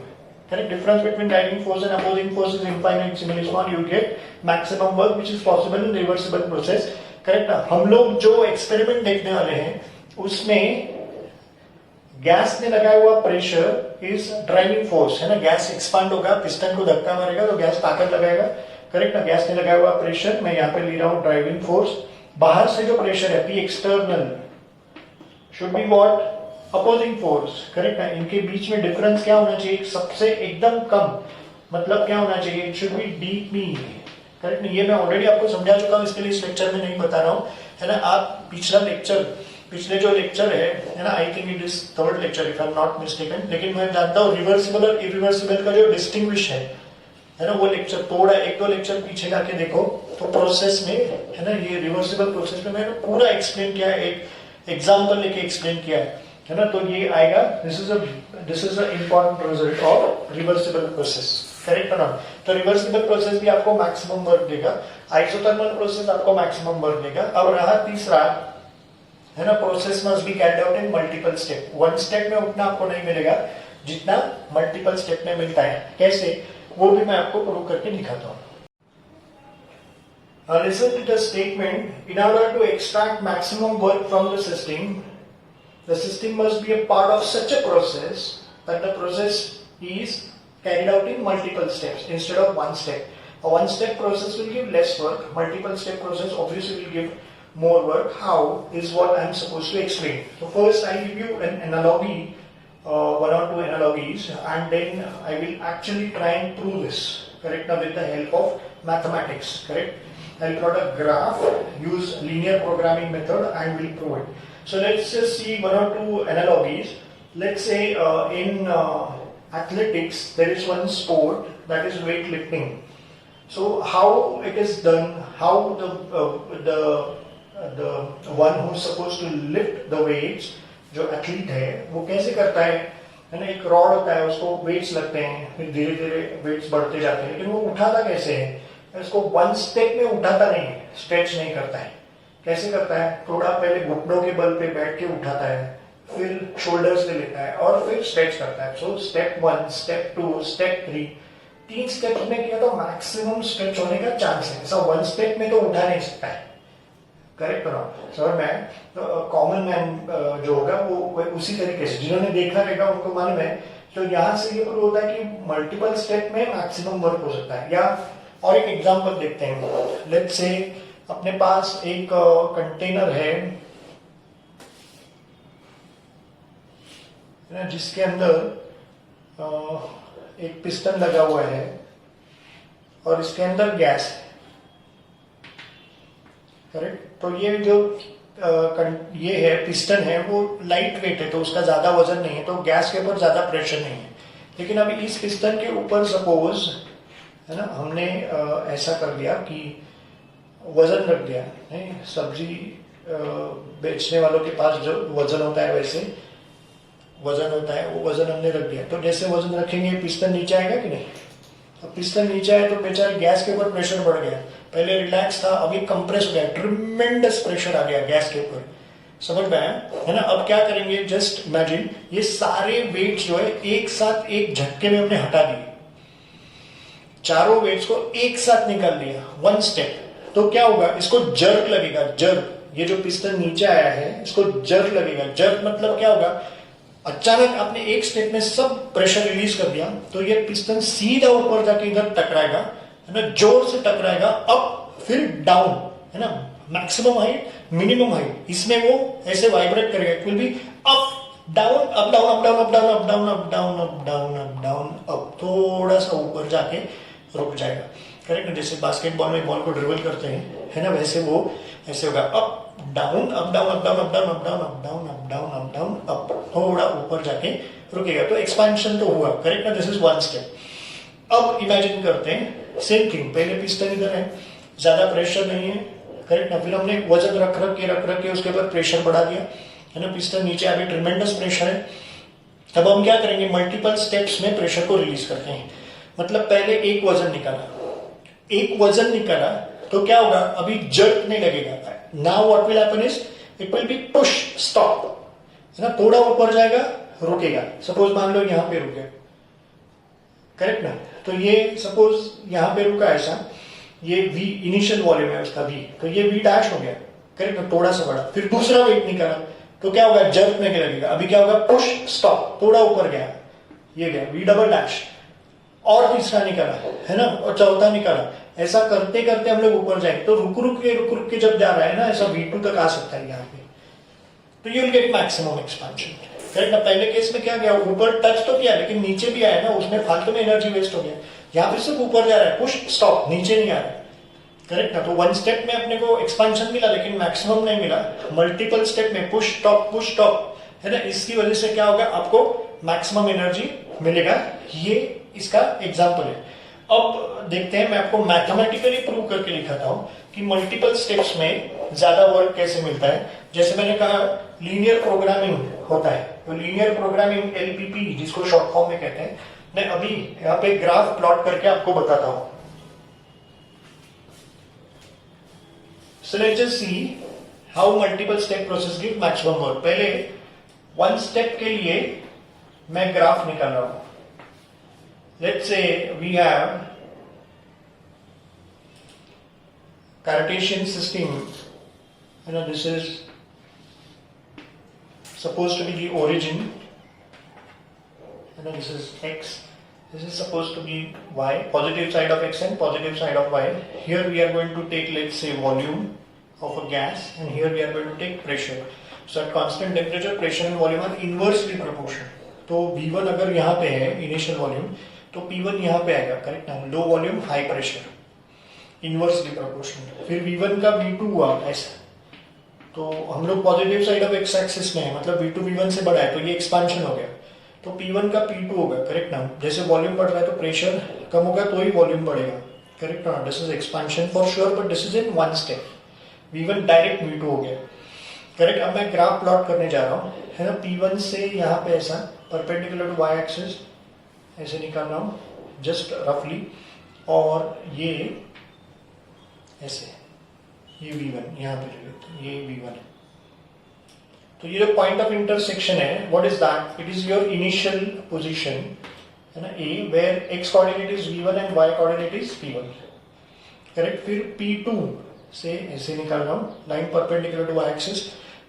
Correct. Difference between driving force and opposing force is infinitesimally small. You get maximum work which is possible in reversible process. Correct ना. हम लोग जो एक्सपेरिमेंट देखने वाले हैं उसमें गैस ने लगाया हुआ प्रेशर इज ड्राइविंग फोर्स, है ना. गैस एक्सपांड होगा, पिस्टन को धक्का मारेगा तो गैस ताकत लगाएगा. करेक्ट ना. गैस ने लगाया हुआ प्रेशर, मैं यहाँ पे ले रहा हूं ड्राइविंग फोर्स. बाहर से जो प्रेशर है, P external should be what, opposing force. Correct ना. इनके बीच में डिफरेंस क्या होना चाहिए, सबसे एकदम कम, मतलब क्या होना चाहिए, it should be D P. Correct ना. ये मैं ऑलरेडी आपको समझा चुका हूं, इसके लिए इस लेक्चर में नहीं बता रहा हूं, है ना. आप पिछले जो लेक्चर है ना, I think it is third lecture if I am not mistaken, लेकिन मैं जानता हूँ रिवर्सिबल और इरिवर्सिबल का जो डिस्टिंग्विश है ना, वो लेक्चर थोड़ा एक दो लेक्चर पीछे जाके देखो तो प्रोसेस में, है ना, ये रिवर्सिबल प्रोसेस में मैंने पूरा एक्सप्लेन किया है, एक एग्जांपल लेके एक्सप्लेन किया है ना. तो ये आएगा, this is a important result of reversible process. Correct है ना. तो रिवर्सिबल प्रोसेस भी आपको मैक्सिमम वर्क देगा, आइसोथर्मल प्रोसेस आपको मैक्सिमम वर्क देगा. अब रहा तीसरा, है ना, process must be carried out in multiple step. One step में उतना आपको नहीं मिलेगा जितना मल्टीपल स्टेप में मिलता है. कैसे, वो भी मैं आपको प्रूव करके दिखाता हूं. Listen to the statement. In order to extract maximum work from the system must be a part of such a process that the process is carried out in multiple steps instead of one step. A one-step process will give less work. Multiple step process obviously will give more work. How is what I am supposed to explain. So first I give you an analogy, one or two analogies, and then I will actually try and prove this. Correct, now with the help of mathematics. Correct. I'll plot a graph, use linear programming method, and will prove it. So let's just see one or two analogies. Let's say in athletics there is one sport that is weightlifting. So how it is done, how the one who is supposed to lift the weights, जो एथलीट है वो कैसे करता है ना. एक रॉड होता है, उसको वेट्स लगते हैं, फिर धीरे धीरे वेट्स बढ़ते जाते हैं, लेकिन वो उठाता कैसे है, इसको वन स्टेप में उठाता नहीं है, स्ट्रेच नहीं करता है. कैसे करता है, थोड़ा पहले घुटनों के बल पे बैठ के उठाता है, फिर शोल्डर्स ले लेता है और फिर स्ट्रेच करता है. So step 1, step 2, step 3, 3 steps में किया तो मैक्सिमम स्ट्रेच होने का चांस है. ऐसा वन स्टेप में तो उठा नहीं सकता है. करेक्ट करो सर. मैं कॉमन मैन जो होगा वो उसी तरीके से, जिन्होंने देखा रहेगा उनको मालूम है. तो यहाँ से ये प्रूव होता है कि मल्टीपल स्टेप में मैक्सिमम वर्क हो सकता है. या और एक एग्जांपल देखते हैं. लेट्स से अपने पास एक कंटेनर है ना, जिसके अंदर एक पिस्टन लगा हुआ है और इसके अंदर गैस है. करेक्ट. तो ये जो ये है पिस्टन है वो लाइट वेट है, तो उसका ज्यादा वजन नहीं है, तो गैस के ऊपर ज्यादा प्रेशर नहीं है. लेकिन अभी इस पिस्टन के ऊपर सपोज, है ना, हमने ऐसा कर दिया कि वजन रख दिया. नहीं, सब्जी बेचने वालों के पास जो वजन होता है वैसे वजन होता है, वो वजन हमने रख दिया. तो जैसे वजन रखेंगे पिस्टन नीचे आएगा कि नहीं. अब पिस्टन नीचे आया तो बेचारे गैस के ऊपर प्रेशर बढ़ गया. पहले रिलैक्स था, अभी कंप्रेस हो गया, ट्रिमेंडस प्रेशर आ गया गैस के ऊपर. समझ में आया, है ना. अब क्या करेंगे, जस्ट इमेजिन ये सारे वेट्स जो है एक साथ एक झटके में हमने हटा दिए, चारों वेट्स को एक साथ निकाल दिया, वन स्टेप. तो क्या होगा, इसको जर्क लगेगा. जर्क, ये जो पिस्टन नीचे आया है इसको जर्क लगेगा. जर्क मतलब क्या होगा, अचानक आपने एक स्टेप में सब प्रेशर रिलीज कर दिया तो ये पिस्टन सीधा ऊपर जाके इधर टकराएगा, है ना, जोर से टकराएगा, अप फिर डाउन, है ना, मैक्सिमम हाइट मिनिमम हाइट, इसमें वो ऐसे वाइब्रेट करेगा, it will be up down up down up down up down up down up down up down up down up, थोड़ा सा ऊपर जाके रुक जाएगा, करेक्ट ना, जैसे बास्केटबॉल में बॉल को ड्रिबल करते हैं, है ना, वैसे वो ऐसे होगा, up down up down up down up down up down up down up down up down up, थोड़ा ऊपर जाके रुकेगा, तो एक्सपेंशन तो हुआ, करेक्ट ना, दिस इज वन स्टेप। अब इमेजिन करते हैं सेम थिंग, पहले पिस्टन इधर है, ज्यादा प्रेशर नहीं है, करेक्ट ना, फिर हमने वजन रख के उसके ऊपर प्रेशर बढ़ा दिया, है ना, पिस्टन नीचे अभी ट्रिमेंडस प्रेशर है, अब हम क्या करेंगे, मल्टीपल स्टेप्स में प्रेशर को रिलीज करते हैं, मतलब पहले एक वजन निकाला तो क्या होगा, अभी जर्क नहीं लगेगा, now what will happen is it will B push stop, है ना, थोड़ा ऊपर जाएगा रुकेगा, सपोज मान लो यहां पे रुके, करेक्ट ना, तो ये सपोज यहां पे रुका ऐसा, ये V इनिशियल वॉल्यूम है उसका V, तो ये V डैश हो गया, करेक्ट ना, थोड़ा सा बड़ा, फिर दूसरा वेट निकाला तो क्या होगा, जर्क नहीं लगेगा, अभी क्या होगा, पुश स्टॉप, थोड़ा ऊपर गया, ये गया V डबल डैश, और तीसरा निकाला, है ना, और चौथा निकाला, ऐसा करते करते हम लोग ऊपर जाएंगे, तो रुक के जब जा रहा है ना, ऐसा V2 तक आ सकता है यहाँ पे, तो you will get maximum expansion, correct ना, पहले केस में क्या गया, ऊपर टच तो किया लेकिन नीचे भी आया ना, उसमें फालतू में एनर्जी वेस्ट हो गया, यहाँ पे सिर्फ ऊपर जा रहा है, पुश स्टॉप, नीचे नहीं आ रहा है, करेक्ट ना, तो वन स्टेप में अपने को एक्सपेंशन मिला लेकिन मैक्सिमम नहीं मिला, मल्टीपल स्टेप में पुश स्टॉप, है ना, इसकी वजह से क्या होगा, आपको मैक्सिमम एनर्जी मिलेगा, ये इसका एग्जाम्पल है। अब देखते हैं, मैं आपको मैथमेटिकली प्रूव करके दिखाता हूं कि मल्टीपल स्टेप्स में ज्यादा वर्क कैसे मिलता है। जैसे मैंने कहा लीनियर प्रोग्रामिंग होता है, तो लीनियर प्रोग्रामिंग LPP जिसको शॉर्ट फॉर्म में कहते हैं, मैं अभी यहाँ पे ग्राफ प्लॉट करके आपको बताता हूं। So let's just see how multiple step process give maximum work। पहले वन स्टेप के लिए मैं ग्राफ निकाल रहा हूं। Let's say we have Cartesian system, you know, this is supposed to be the origin, you know, this is x, this is supposed to be y, positive side of x and positive side of y. Here we are going to take, let's say, volume of a gas, and here we are going to take pressure. So at constant temperature, pressure and volume are inversely proportional. तो V1 अगर यहाँ पे है इनिशियल वॉल्यूम, तो P1 यहाँ पे आएगा, करेक्ट ना, low volume high pressure, inversely proportional, फिर V1 का V2 हुआ ऐसा, तो हम लोग positive side of x axis में है, मतलब V2 V1 से बड़ा है, तो ये एक्सपेंशन हो गया, तो P1 का P2 होगा, करेक्ट ना, जैसे वॉल्यूम बढ़ रहा है तो प्रेशर कम होगा तो ही वॉल्यूम बढ़ेगा, करेक्ट ना, this is expansion for sure, but this is in one step, V1 direct V2 हो गया, करेक्ट। अब मैं ग्राफ प्लॉट करने जा रहा हूँ, है ना, P1 से यहाँ पे ऐसा परपेंडिकुलर टू y एक्सिस ऐसे निकाल रहा हूँ जस्ट रफली, और ये ऐसे, ये V1 यहाँ पे ले लेते हैं, ये V1 है, तो ये जो पॉइंट ऑफ इंटरसेक्शन है, what is that, it is your initial position, है ना, A, where x coordinate is V1 and y coordinate is P1, correct. फिर P2 से ऐसे निकाल रहा हूँ, line perpendicular to y axis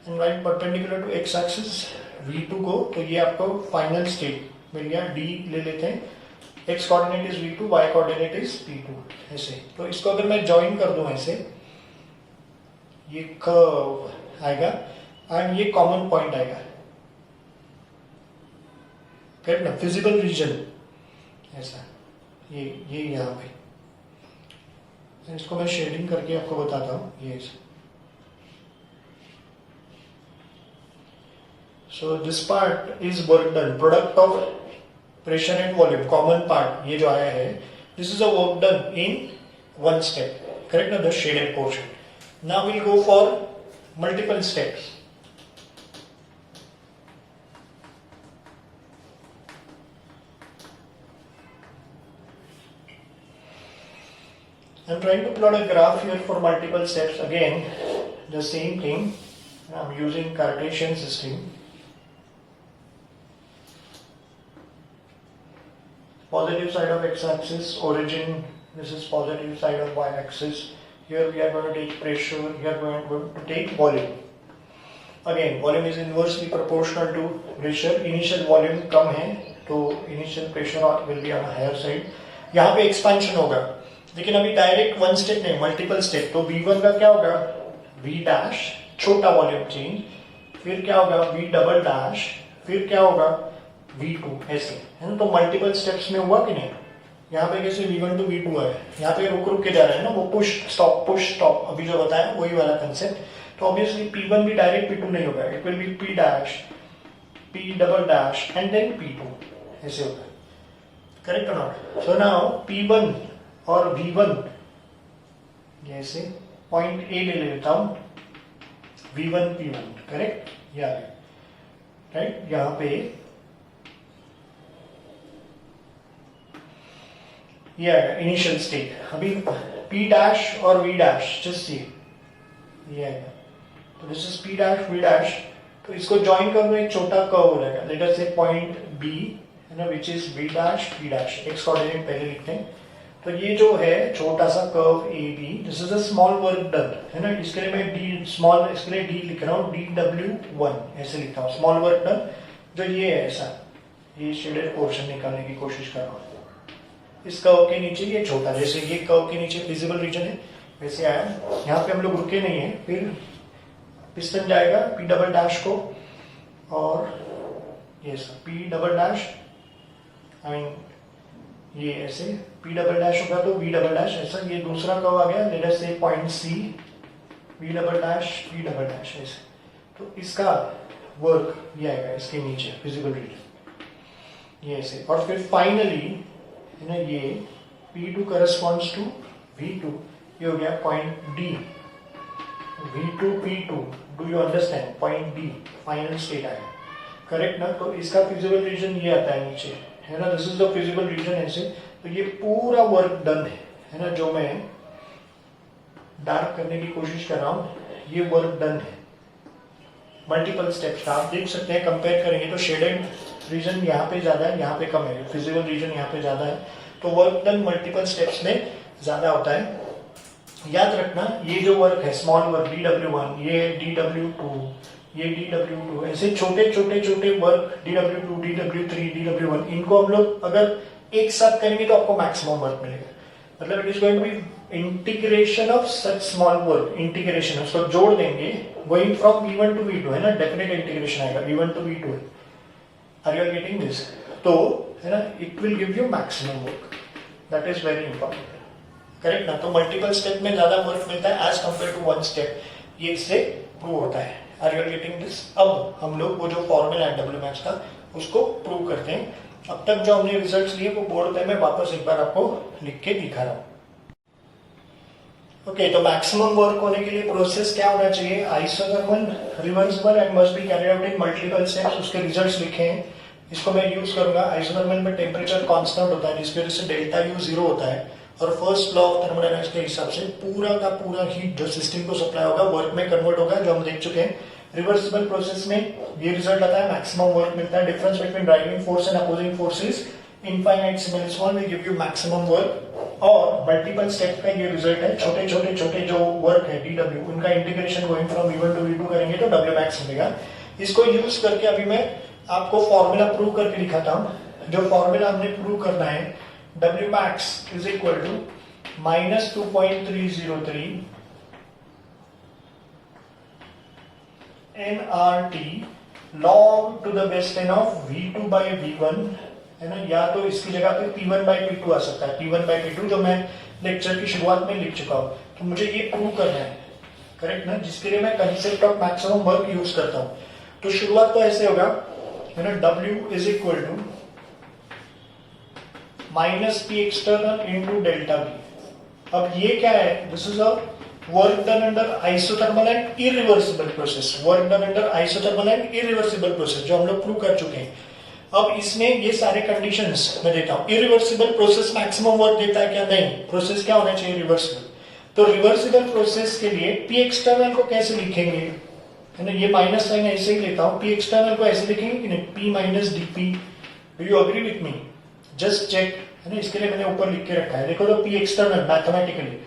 and line perpendicular to x axis V2 को, तो ये आपको फाइनल स्टेट मिल गया, D ले लेते हैं, x coordinate is V2, y coordinate is P2, ऐसे, तो इसको अगर मैं ज्वाइन कर दूं ऐसे, ये कर्व आएगा एंड ये कॉमन पॉइंट आएगा, करेक्ट ना, फिजिबल रीजन ऐसा, ये यहाँ पे, इसको मैं शेडिंग करके आपको बताता हूँ, ये so this part is work done, product of pressure and volume, common part ये जो आया है, this is a work done in one step, correct ना, the shaded portion. Now will go for multiple steps. I'm trying to plot a graph here for multiple steps. Again, the same thing. I'm using Cartesian system. Positive side of x-axis, origin. This is positive side of y-axis. Here we are going to take pressure. Here we are going to take volume. Again, volume is inversely proportional to pressure. Initial volume कम है, तो initial pressure will be on a higher side. यहाँ पे expansion होगा, लेकिन अभी डायरेक्ट वन स्टेप नहीं, मल्टीपल स्टेप। तो V1 का क्या होगा, V डैश, छोटा वॉल्यूम चेंज, फिर क्या होगा V डबल डैश, फिर क्या होगा V2, ऐसे है ना। तो मल्टीपल स्टेप्स में हुआ कि नहीं। यहाँ पे कैसे V1 टू V2 है, यहाँ पे रुक रुक के जा रहे हैं ना, वो पुश स्टॉप अभी जो बताया वही वाला कंसेप्ट। तो ऑब्वियसली P1 भी डायरेक्ट P2 नहीं होगा, it will be P dash, P double dash and then P2, ऐसे होगा। करेक्ट और नॉट। सो नाउ P1 और V1 जैसे पॉइंट A ले लेता हूं, V1 P1, करेक्ट, या राइट। यहां पे ये आएगा इनिशियल स्टेट। अभी P डैश और V डैश जस्ट ये आएगा। तो this is P dash V dash. तो इसको ज्वाइन कर दो, एक छोटा कर्व हो जाएगा, लेट अस से पॉइंट B है ना, which is V dash P dash. X coordinate पहले लिखते हैं। तो ये जो है छोटा सा curve AB, this is a small work done, है ना। इसके लिए मैं D स्मॉल, इसके लिए D लिख रहा हूँ, DW1 ऐसे लिखता हूँ, स्मॉल वर्क डन। जो ये है ऐसा, ये शेडेड पोर्शन निकालने की कोशिश कर रहा हूँ। इस कर्व के नीचे ये छोटा, जैसे ये कर्व के नीचे फिजिबल रीजन है वैसे आया। यहाँ पे हम लोग रुके नहीं है, फिर पिस्टन जाएगा P डबल डैश को, और ये सब P double dash, I mean ये ऐसे P डबल डैश होगा तो V डबल डैश ऐसा। ये दूसरा कर्व आ गया, लेट अस से point C, V double dash P double dash ऐसे। तो इसका वर्क ये आएगा इसके नीचे फिजिबल रीजन, ये ऐसे। और फिर फाइनली है ना, ये P2 करस्पॉन्ड्स टू V2, ये हो गया point D, V2 P2, do you understand, point D final state आया, करेक्ट ना। तो इसका फिजिबल रीजन ये आता है नीचे, है ना, this is the feasible region ऐसे। तो ये पूरा वर्क डन है ना, जो मैं डार्क करने की कोशिश कर रहा हूं, ये वर्क डन है मल्टीपल स्टेप्स का। आप देख सकते हैं, कंपेयर करेंगे तो शेडेड रीजन यहाँ पे ज्यादा है, यहाँ पे कम है, फिजिबल रीजन यहाँ पे ज्यादा है। तो वर्क डन मल्टीपल स्टेप्स में ज्यादा होता है। याद रखना, ये जो वर्क है स्मॉल वर्क DW1, ये DW2, ये DW2, ऐसे छोटे छोटे छोटे वर्क DW2, DW3, DW1, इनको हम लोग अगर एक साथ करेंगे तो आपको मैक्सिमम वर्क मिलेगा। मतलब it is going to be integration of such small work, integration उसको जोड़ देंगे, going from V1 to V2 है ना, डेफिनेट इंटीग्रेशन आएगा, V1 टू V2 है। Are you getting this? तो है ना, it will give you maximum work, that is very important, correct ना। तो मल्टीपल स्टेप में ज्यादा वर्क मिलता है as compare to one step, ये इससे प्रूव होता है। Are you getting this? अब हम लोग वो जो फॉर्मूला है WMAX का, उसको प्रूव करते हैं। अब तक जो हमने रिजल्ट्स लिए वो बोर्ड पे मैं वापस एक बार आपको लिख के दिखा रहा हूँ। ओके, तो मैक्सिमम वर्क होने के लिए प्रोसेस क्या होना चाहिए, isothermal reversible and must be carried out in multiple steps. उसके रिजल्ट्स लिखे हैं, इसको मैं यूज करूंगा। आइसोथर्मल में टेम्परेचर कांस्टेंट होता है, जिसकी वजह से डेल्टा यू 0 होता है, और फर्स्ट लॉ ऑफ थर्मोडायनामिक्स के हिसाब से पूरा का पूरा हीट जो सिस्टम को सप्लाई होगा वर्क में कन्वर्ट होगा, जो हम देख चुके हैं। रिवर्सिबल प्रोसेस में ये रिजल्ट आता है, मैक्सिमम वर्क मिलता है। Difference between driving force and opposing forces infinite similar will give you maximum work. और मल्टीपल स्टेप का ये रिजल्ट है, छोटे छोटे छोटे जो वर्क है DW, उनका integration going from V1 to V2 करेंगे तो WMAX मिलेगा। इसको यूज करके अभी मैं आपको फॉर्मूला प्रूव करके दिखाता हूं। जो फॉर्मूला हमने प्रूव करना है, WMAX is equal to -2.303 nRT log to the base 10 of V2 by V1, है ना। या तो इसकी जगह पे P1 by P2 आ सकता है, P1 by P2, जो मैं लेक्चर की शुरुआत में लिख चुका हूं। तो मुझे ये प्रूव करना है, करेक्ट ना, जिसके लिए मैं concept of maximum work use करता हूं। तो शुरुआत तो ऐसे होगा, है ना, W is equal to -P external into delta V। अब ये क्या है, this is a work done under isothermal and irreversible process, work done under isothermal and irreversible process, जो हम लोग प्रूव कर चुके हैं। अब इसमें ये सारे कंडीशंस मैं देता हूं। इरिवर्सिबल प्रोसेस मैक्सिमम वर्क देता है क्या? नहीं। प्रोसेस क्या होना चाहिए? रिवर्सिबल। तो रिवर्सिबल प्रोसेस के लिए P एक्सटर्नल को कैसे लिखेंगे, है ना, ये माइनस साइन ऐसे ही लेता हूं। P एक्सटर्नल को ऐसे लिखेंगे कि नहीं, P minus dP। Do you agree with me? Just check, है ना, इसके लिए मैंने ऊपर लिख के रखा है, देखो तो P एक्सटर्नल मैथमेटिकली,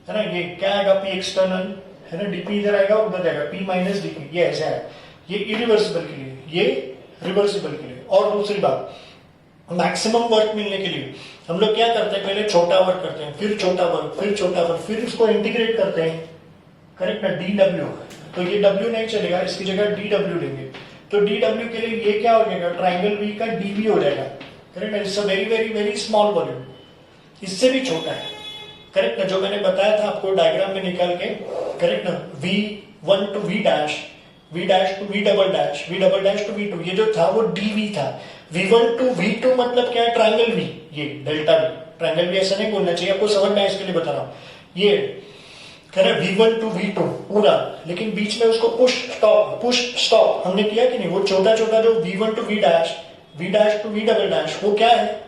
है ना, ये क्या आएगा P एक्सटर्नल, है ना, dP इधर आएगा और उधर जाएगा, P माइनस dP, ये ऐसे आएगा। ये इरिवर्सिबल के लिए, ये रिवर्सिबल के लिए। और दूसरी बात, मैक्सिमम वर्क मिलने के लिए हम लोग क्या करते हैं, पहले छोटा वर्क करते हैं, फिर छोटा वर्क, फिर छोटा वर्क, फिर उसको इंटीग्रेट करते हैं, करेक्ट ना, DW। तो ये W नहीं चलेगा, इसकी जगह DW लेंगे। तो DW के लिए ये क्या हो जाएगा, ट्राइंगल V का DV हो जाएगा, करेक्ट ना। It's a very very very small volume, इससे भी छोटा है, करेक्ट ना, जो मैंने बताया था आपको डायग्राम में निकाल के, करेक्ट ना। V1 to V dash, V dash to V double dash, V double dash to V2, ये जो था वो DV था। V1 to V2 मतलब क्या है, ट्राइंगल V, ये डेल्टा V। ट्राइंगल V ऐसा नहीं बोलना चाहिए, आपको समझना है, इसके लिए बता रहा हूं। ये करेक्ट, V1 to V2 पूरा, लेकिन बीच में उसको पुश स्टॉप हमने किया कि नहीं, वो छोटा छोटा जो V1 to V dash, V dash to V double dash, वो क्या है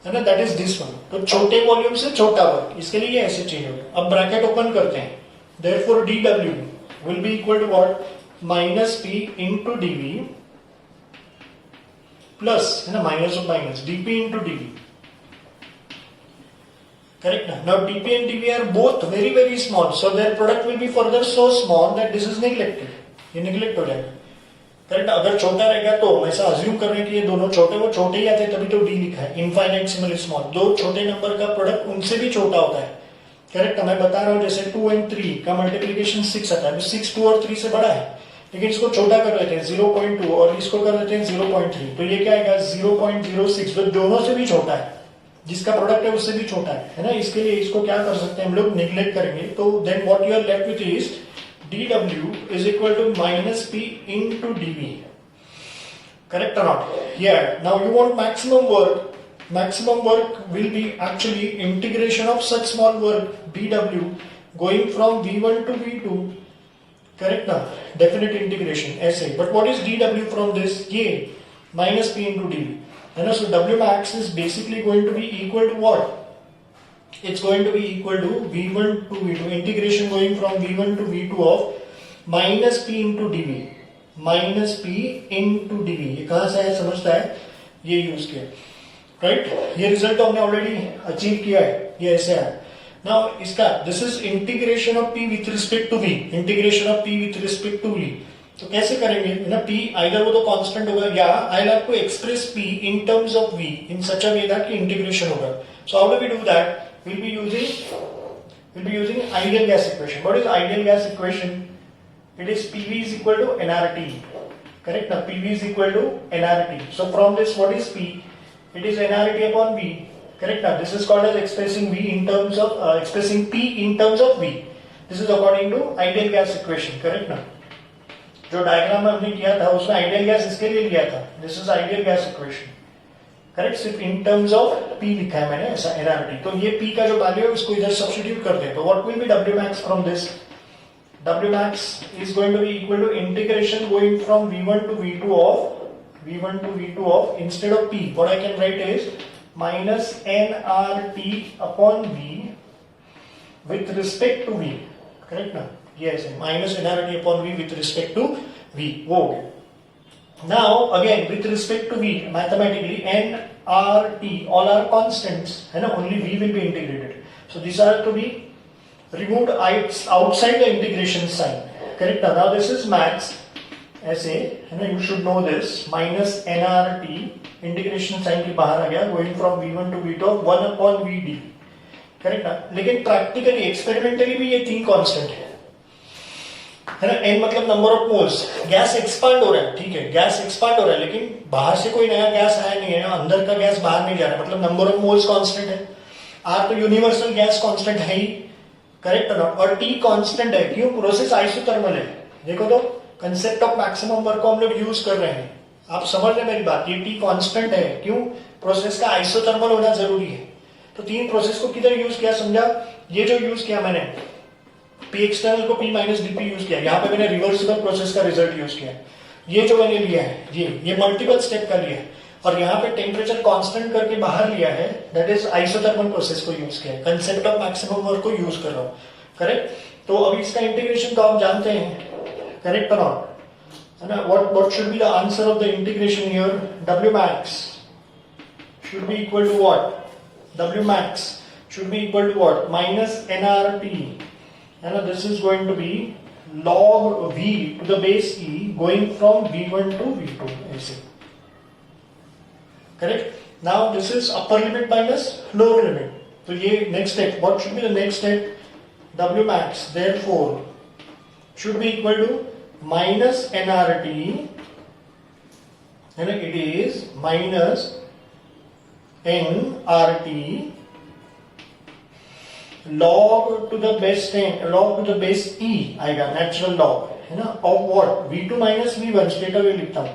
ना, दैट इज दिस वन। तो छोटे वॉल्यूम से छोटा वर्क, इसके लिए ऐसे चेंज हो गया। अब ब्रैकेट ओपन करते हैं, therefore DW will be equal to what, minus P into DV plus, है ना, minus of minus, DP into DV, correct now. Now DP and DV are both very very small, so their product will be further so small that this is neglected, ये neglect हो जाएगा, करेक्ट। अगर छोटा रहेगा तो ऐसा अज्यूम कर रहे हैं कि ये दोनों छोटे, वो छोटे ही आते, तभी तो D लिखा है, इनफाइनाइट सिमिलर स्मॉल। दो छोटे नंबर का प्रोडक्ट उनसे भी छोटा होता है, करेक्ट। मैं बता रहा हूँ जैसे 2 and 3 का मल्टीप्लीकेशन 6 आता है, 6 2 और 3 से बड़ा है, लेकिन इसको छोटा कर देते हैं 0.2 और इसको कर देते हैं 0.3, तो ये क्या आएगा 0.06, जो दोनों से भी छोटा है, जिसका प्रोडक्ट है उससे भी छोटा है ना। इसके लिए इसको क्या कर सकते हैं हम लोग, नेग्लेक्ट करेंगे। तो then what you are left with is DW is equal to minus P into DV, correct or not? Yeah. Now you want maximum work. Maximum work will be actually integration of such small work DW going from V1 to V2, correct now? Definite integration ऐसे। But what is DW from this? ये minus P into DV, है ना। So W max is basically going to be equal to what? It's going to be equal to V1 to V2, integration going from V1 to V2 of minus P into DV, minus P into DV। ये कहाँ से है समझता है, ये यूज किया, राइट। ये रिजल्ट हमने ऑलरेडी अचीव किया है, ये ऐसे है। नाउ इसका this is integration of P with respect to V, integration of P with respect to V। तो कैसे करेंगे ना, P आइदर वो तो कांस्टेंट होगा, या I will have to express P in terms of V in such a way that कि इंटीग्रेशन होगा। So how do we do that, we'll be using ideal gas equation. What is ideal gas equation? It is PV is equal to nRT, correct now, PV is equal to nRT. So from this what is P, it is nRT upon V, correct now. This is called as expressing V in terms of expressing P in terms of V. This is according to ideal gas equation, correct now. जो डायग्राम हमने किया था उसमें आइडियल गैस इसके लिए लिया था, this is ideal gas equation, correct. सिर्फ इन टर्म्स ऑफ P लिखा है मैंने, ऐसा nRT। तो ये P का जो वैल्यू है उसको इधर सब्स्टिट्यूट कर दे, तो what will be W max from this, W max is going to be equal to integration going from V1 to V2 of instead of P, what I can write is minus nRT upon V with respect to V, correct ना, yes, minus nRT upon V with respect to V, वो हो गया। Now again with respect to V, mathematically nRT all are constants, है ना, only V will be integrated, so these are to be removed outside the integration sign, correct now this is max ऐसे, है ना, you should know this, minus nRT integration sign के बाहर आ गया, going from V1 to V2 of 1 upon VD, correct ना। लेकिन प्रैक्टिकली एक्सपेरिमेंटली भी ये तीन कांस्टेंट है ना। n मतलब number of moles, gas expand हो रहा है, ठीक है, गैस एक्सपांड हो रहा है, लेकिन बाहर से कोई नया गैस आया नहीं है, अंदर का गैस बाहर नहीं जा रहा है, मतलब नंबर ऑफ मोल्स कांस्टेंट है। R तो यूनिवर्सल गैस कांस्टेंट है ही, करेक्ट और नॉट, और T कांस्टेंट है, क्यों, प्रोसेस आइसोथर्मल है। देखो तो कंसेप्ट ऑफ मैक्सिमम वर्क को हम लोग यूज कर रहे हैं, आप समझ रहे मेरी बात, ये T कांस्टेंट है, क्यों, प्रोसेस का आइसोथर्मल होना जरूरी है। तो तीन प्रोसेस को किधर यूज किया समझा, ये जो यूज किया मैंने P एक्सटर्नल को P माइनस DP यूज किया, यहाँ पे मैंने रिवर्सिबल प्रोसेस का रिजल्ट यूज किया। ये जो मैंने लिया है ये मल्टीपल स्टेप का लिया है, और यहाँ पे टेम्परेचर कांस्टेंट करके बाहर लिया है, दैट इज आइसोथर्मल प्रोसेस को यूज किया है, कंसेप्ट ऑफ मैक्सिमम वर्क को यूज कर रहा हूँ, करेक्ट। तो अभी इसका इंटीग्रेशन तो आप जानते हैं, करेक्ट और नॉट, है ना। What should be the answer of the integration here, W max should be equal to what, W max should be equal to what, minus nRT, and this is going to be log V to the base E going from V1 to V2 ऐसे, correct. Now this is upper limit minus lower limit. तो ये next step, what should be the next step? W max therefore should be equal to minus nRT, and it is minus nRT log to the base 10 log to the base e आएगा, नेचुरल लॉग है ना, of what? V2 minus V1 straight away लिखता हूं.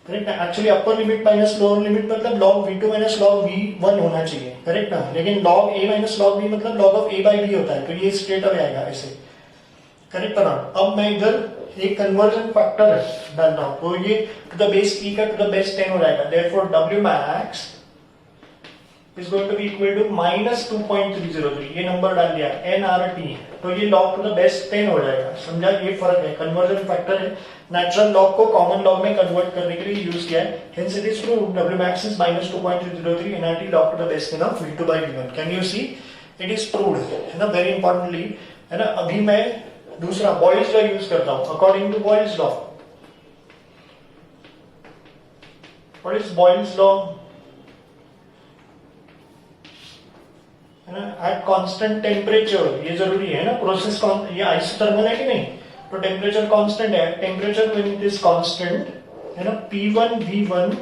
करेक्ट ना. Actually upper limit minus lower limit मतलब log V2 minus log V1 होना चाहिए. करेक्ट ना. लेकिन log A minus log B मतलब log of A by B होता है, तो ये स्ट्रेट अवे आएगा ऐसे. करेक्ट ना. अब मैं इधर एक कन्वर्जन फैक्टर डाल रहा हूं, तो ये टू द बेस e का टू द बेस 10 हो जाएगा. Therefore W max is going to be equal to minus 2.303. ये नंबर डाल दिया nRT, तो ये log टू द बेस 10 हो जाएगा. समझा? ये फर्क है. कन्वर्जन फैक्टर है, नेचुरल लॉग को कॉमन लॉग में कन्वर्ट करने के लिए यूज किया है. Hence it is proved W max is minus 2.303 nRT log to the base 10 of V2 by V1. Can you see? It is proved, है ना. वेरी इंपॉर्टेंटली, है ना. अभी मैं दूसरा बॉयल्स लॉ यूज करता हूं. According to Boyle's law, what is Boyle's law? At constant temperature, ये जरूरी है ना. प्रोसेस ये आइसोथर्मल है कि नहीं, तो टेम्परेचर कांस्टेंट है. Temperature when it is constant, है ना, P1 V1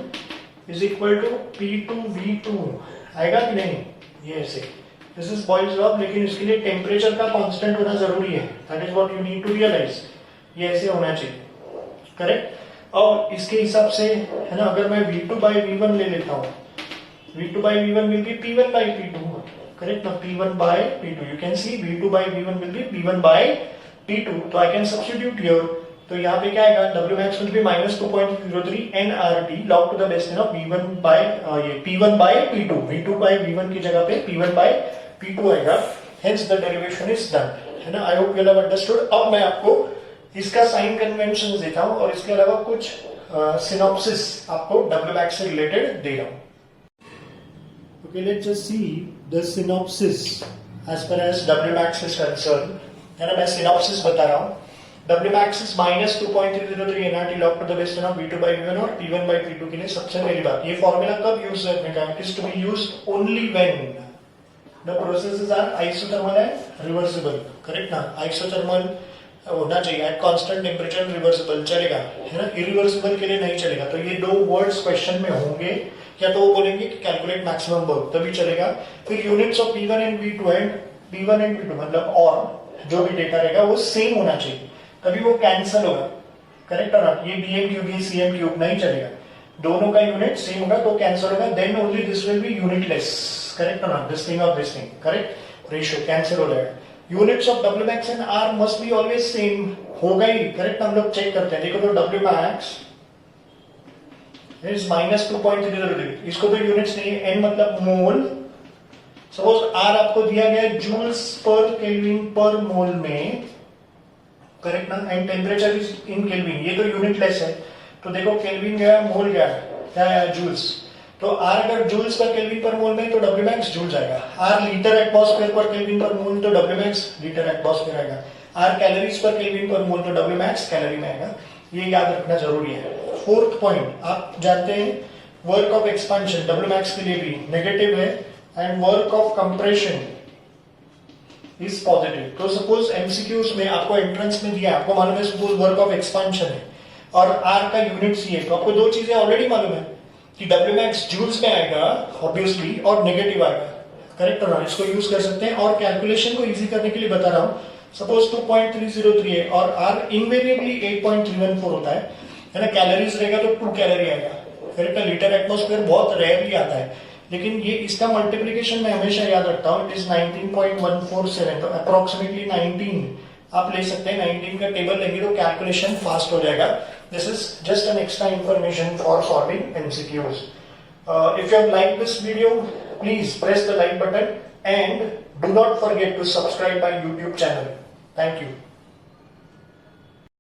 is equal to P2 V2 आएगा कि नहीं? ये ऐसे. This is Boyle's law. लेकिन इसके लिए टेम्परेचर का कांस्टेंट होना जरूरी है. That is what you need to realise. ये ऐसे होना चाहिए. करेक्ट. और इसके हिसाब से, है ना, अगर मैं V2 by V1 ले लेता हूं, V2 by V1 will be P1 by P2. Correct? Now P1 by P2. You can see V2 by V1 will be P1 by P2. So I can substitute here. तो यहाँ पे क्या आएगा? W max will be minus 2.03 nRT log to the base 10 of V1 by ये P1 by P2. V2 by V1 की जगह पे P1 by P2 आएगा. Hence the derivation is done. है ना? I hope you have understood. अब मैं आपको इसका साइन कन्वेंशन देता हूँ और इसके अलावा कुछ सिनॉप्सिस आपको W max से रिलेटेड दे रहा हूँ. Okay, let's just see the synopsis as far as W max is concerned. है ना, मैं synopsis बता रहा हूँ. W max is minus 2.303 nRT log to the base 10 of V2 by V1 और P1 by P2 के लिए सबसे पहली बात, ये फॉर्मूला कब यूज करने का? It is to be used only when the processes are isothermal and reversible. Correct ना. आइसोथर्मल होना चाहिए, एट कांस्टेंट टेम्परेचर रिवर्सिबल चलेगा, है ना. इरिवर्सिबल के लिए नहीं चलेगा. तो ये दो वर्ड्स क्वेश्चन में होंगे. या तो वो बोलेंगे कि कैलकुलेट मैक्सिमम वर्क, तभी चलेगा. फिर units of P1 and P2 and P1 and P2 मतलब और जो भी डेटा रहेगा वो सेम होना चाहिए, तभी वो कैंसिल होगा. करेक्ट है ना. ये BM क्यूब ये CM क्यूब नहीं चलेगा. दोनों का यूनिट सेम होगा तो कैंसिल होगा. Then only this will be unitless. Correct है ना. दिस थिंग और this thing. Correct. Ratio cancel हो जाएगा. Units of W max and R must be always same. होगा ही. करेक्ट. हम लोग चेक करते हैं. देखो तो W max is minus 2.303. इसको तो यूनिट्स नहीं है. N मतलब मोल. सपोज R आपको दिया गया जूल्स पर केल्विन पर मोल में. करेक्ट ना. And temperature is in kelvin. ये तो यूनिटलेस है. तो देखो केल्विन गया, मोल गया, क्या है? जूल्स. तो R अगर जूल्स पर केल्विन पर मोल में तो W max जूल्स आएगा. R लीटर एटमॉस्फेयर पर केल्विन पर मोल तो W max लीटर एटमॉस्फेयर आएगा. R कैलोरीज पर केल्विन पर मोल तो W max कैलोरी में आएगा. ये याद रखना जरूरी है. फोर्थ पॉइंट, आप जानते हैं work of expansion W max के लिए भी नेगेटिव है and work of compression is positive. तो सपोज एमसीक्यूज में आपको एंट्रेंस में दिया, आपको मालूम है सपोज वर्क ऑफ एक्सपेंशन है और R का यूनिट सी है, तो आपको दो चीजें ऑलरेडी मालूम है कि W max जूल्स में आएगा ऑब्वियसली और नेगेटिव आएगा. करेक्ट है ना. इसको यूज कर सकते हैं. और कैलकुलेशन को इजी करने के लिए बता रहा हूँ. सपोज 2.303 है और R इनवेरिएबली 8.314 होता है ना. कैलोरीज रहेगा तो 2 कैलोरी आएगा. करेक्ट है. लीटर एटमॉस्फेयर बहुत रेयरली आता है, लेकिन ये इसका मल्टीप्लिकेशन मैं हमेशा याद रखता हूँ. It is 19.147. तो अप्रोक्सीमेटली 19 आप ले सकते हैं. 19 का टेबल लेंगे तो कैलकुलेशन फास्ट हो जाएगा. This is just an extra information for solving MCQs. If you have like this video, please press the like button and do not forget to subscribe my YouTube channel. Thank you.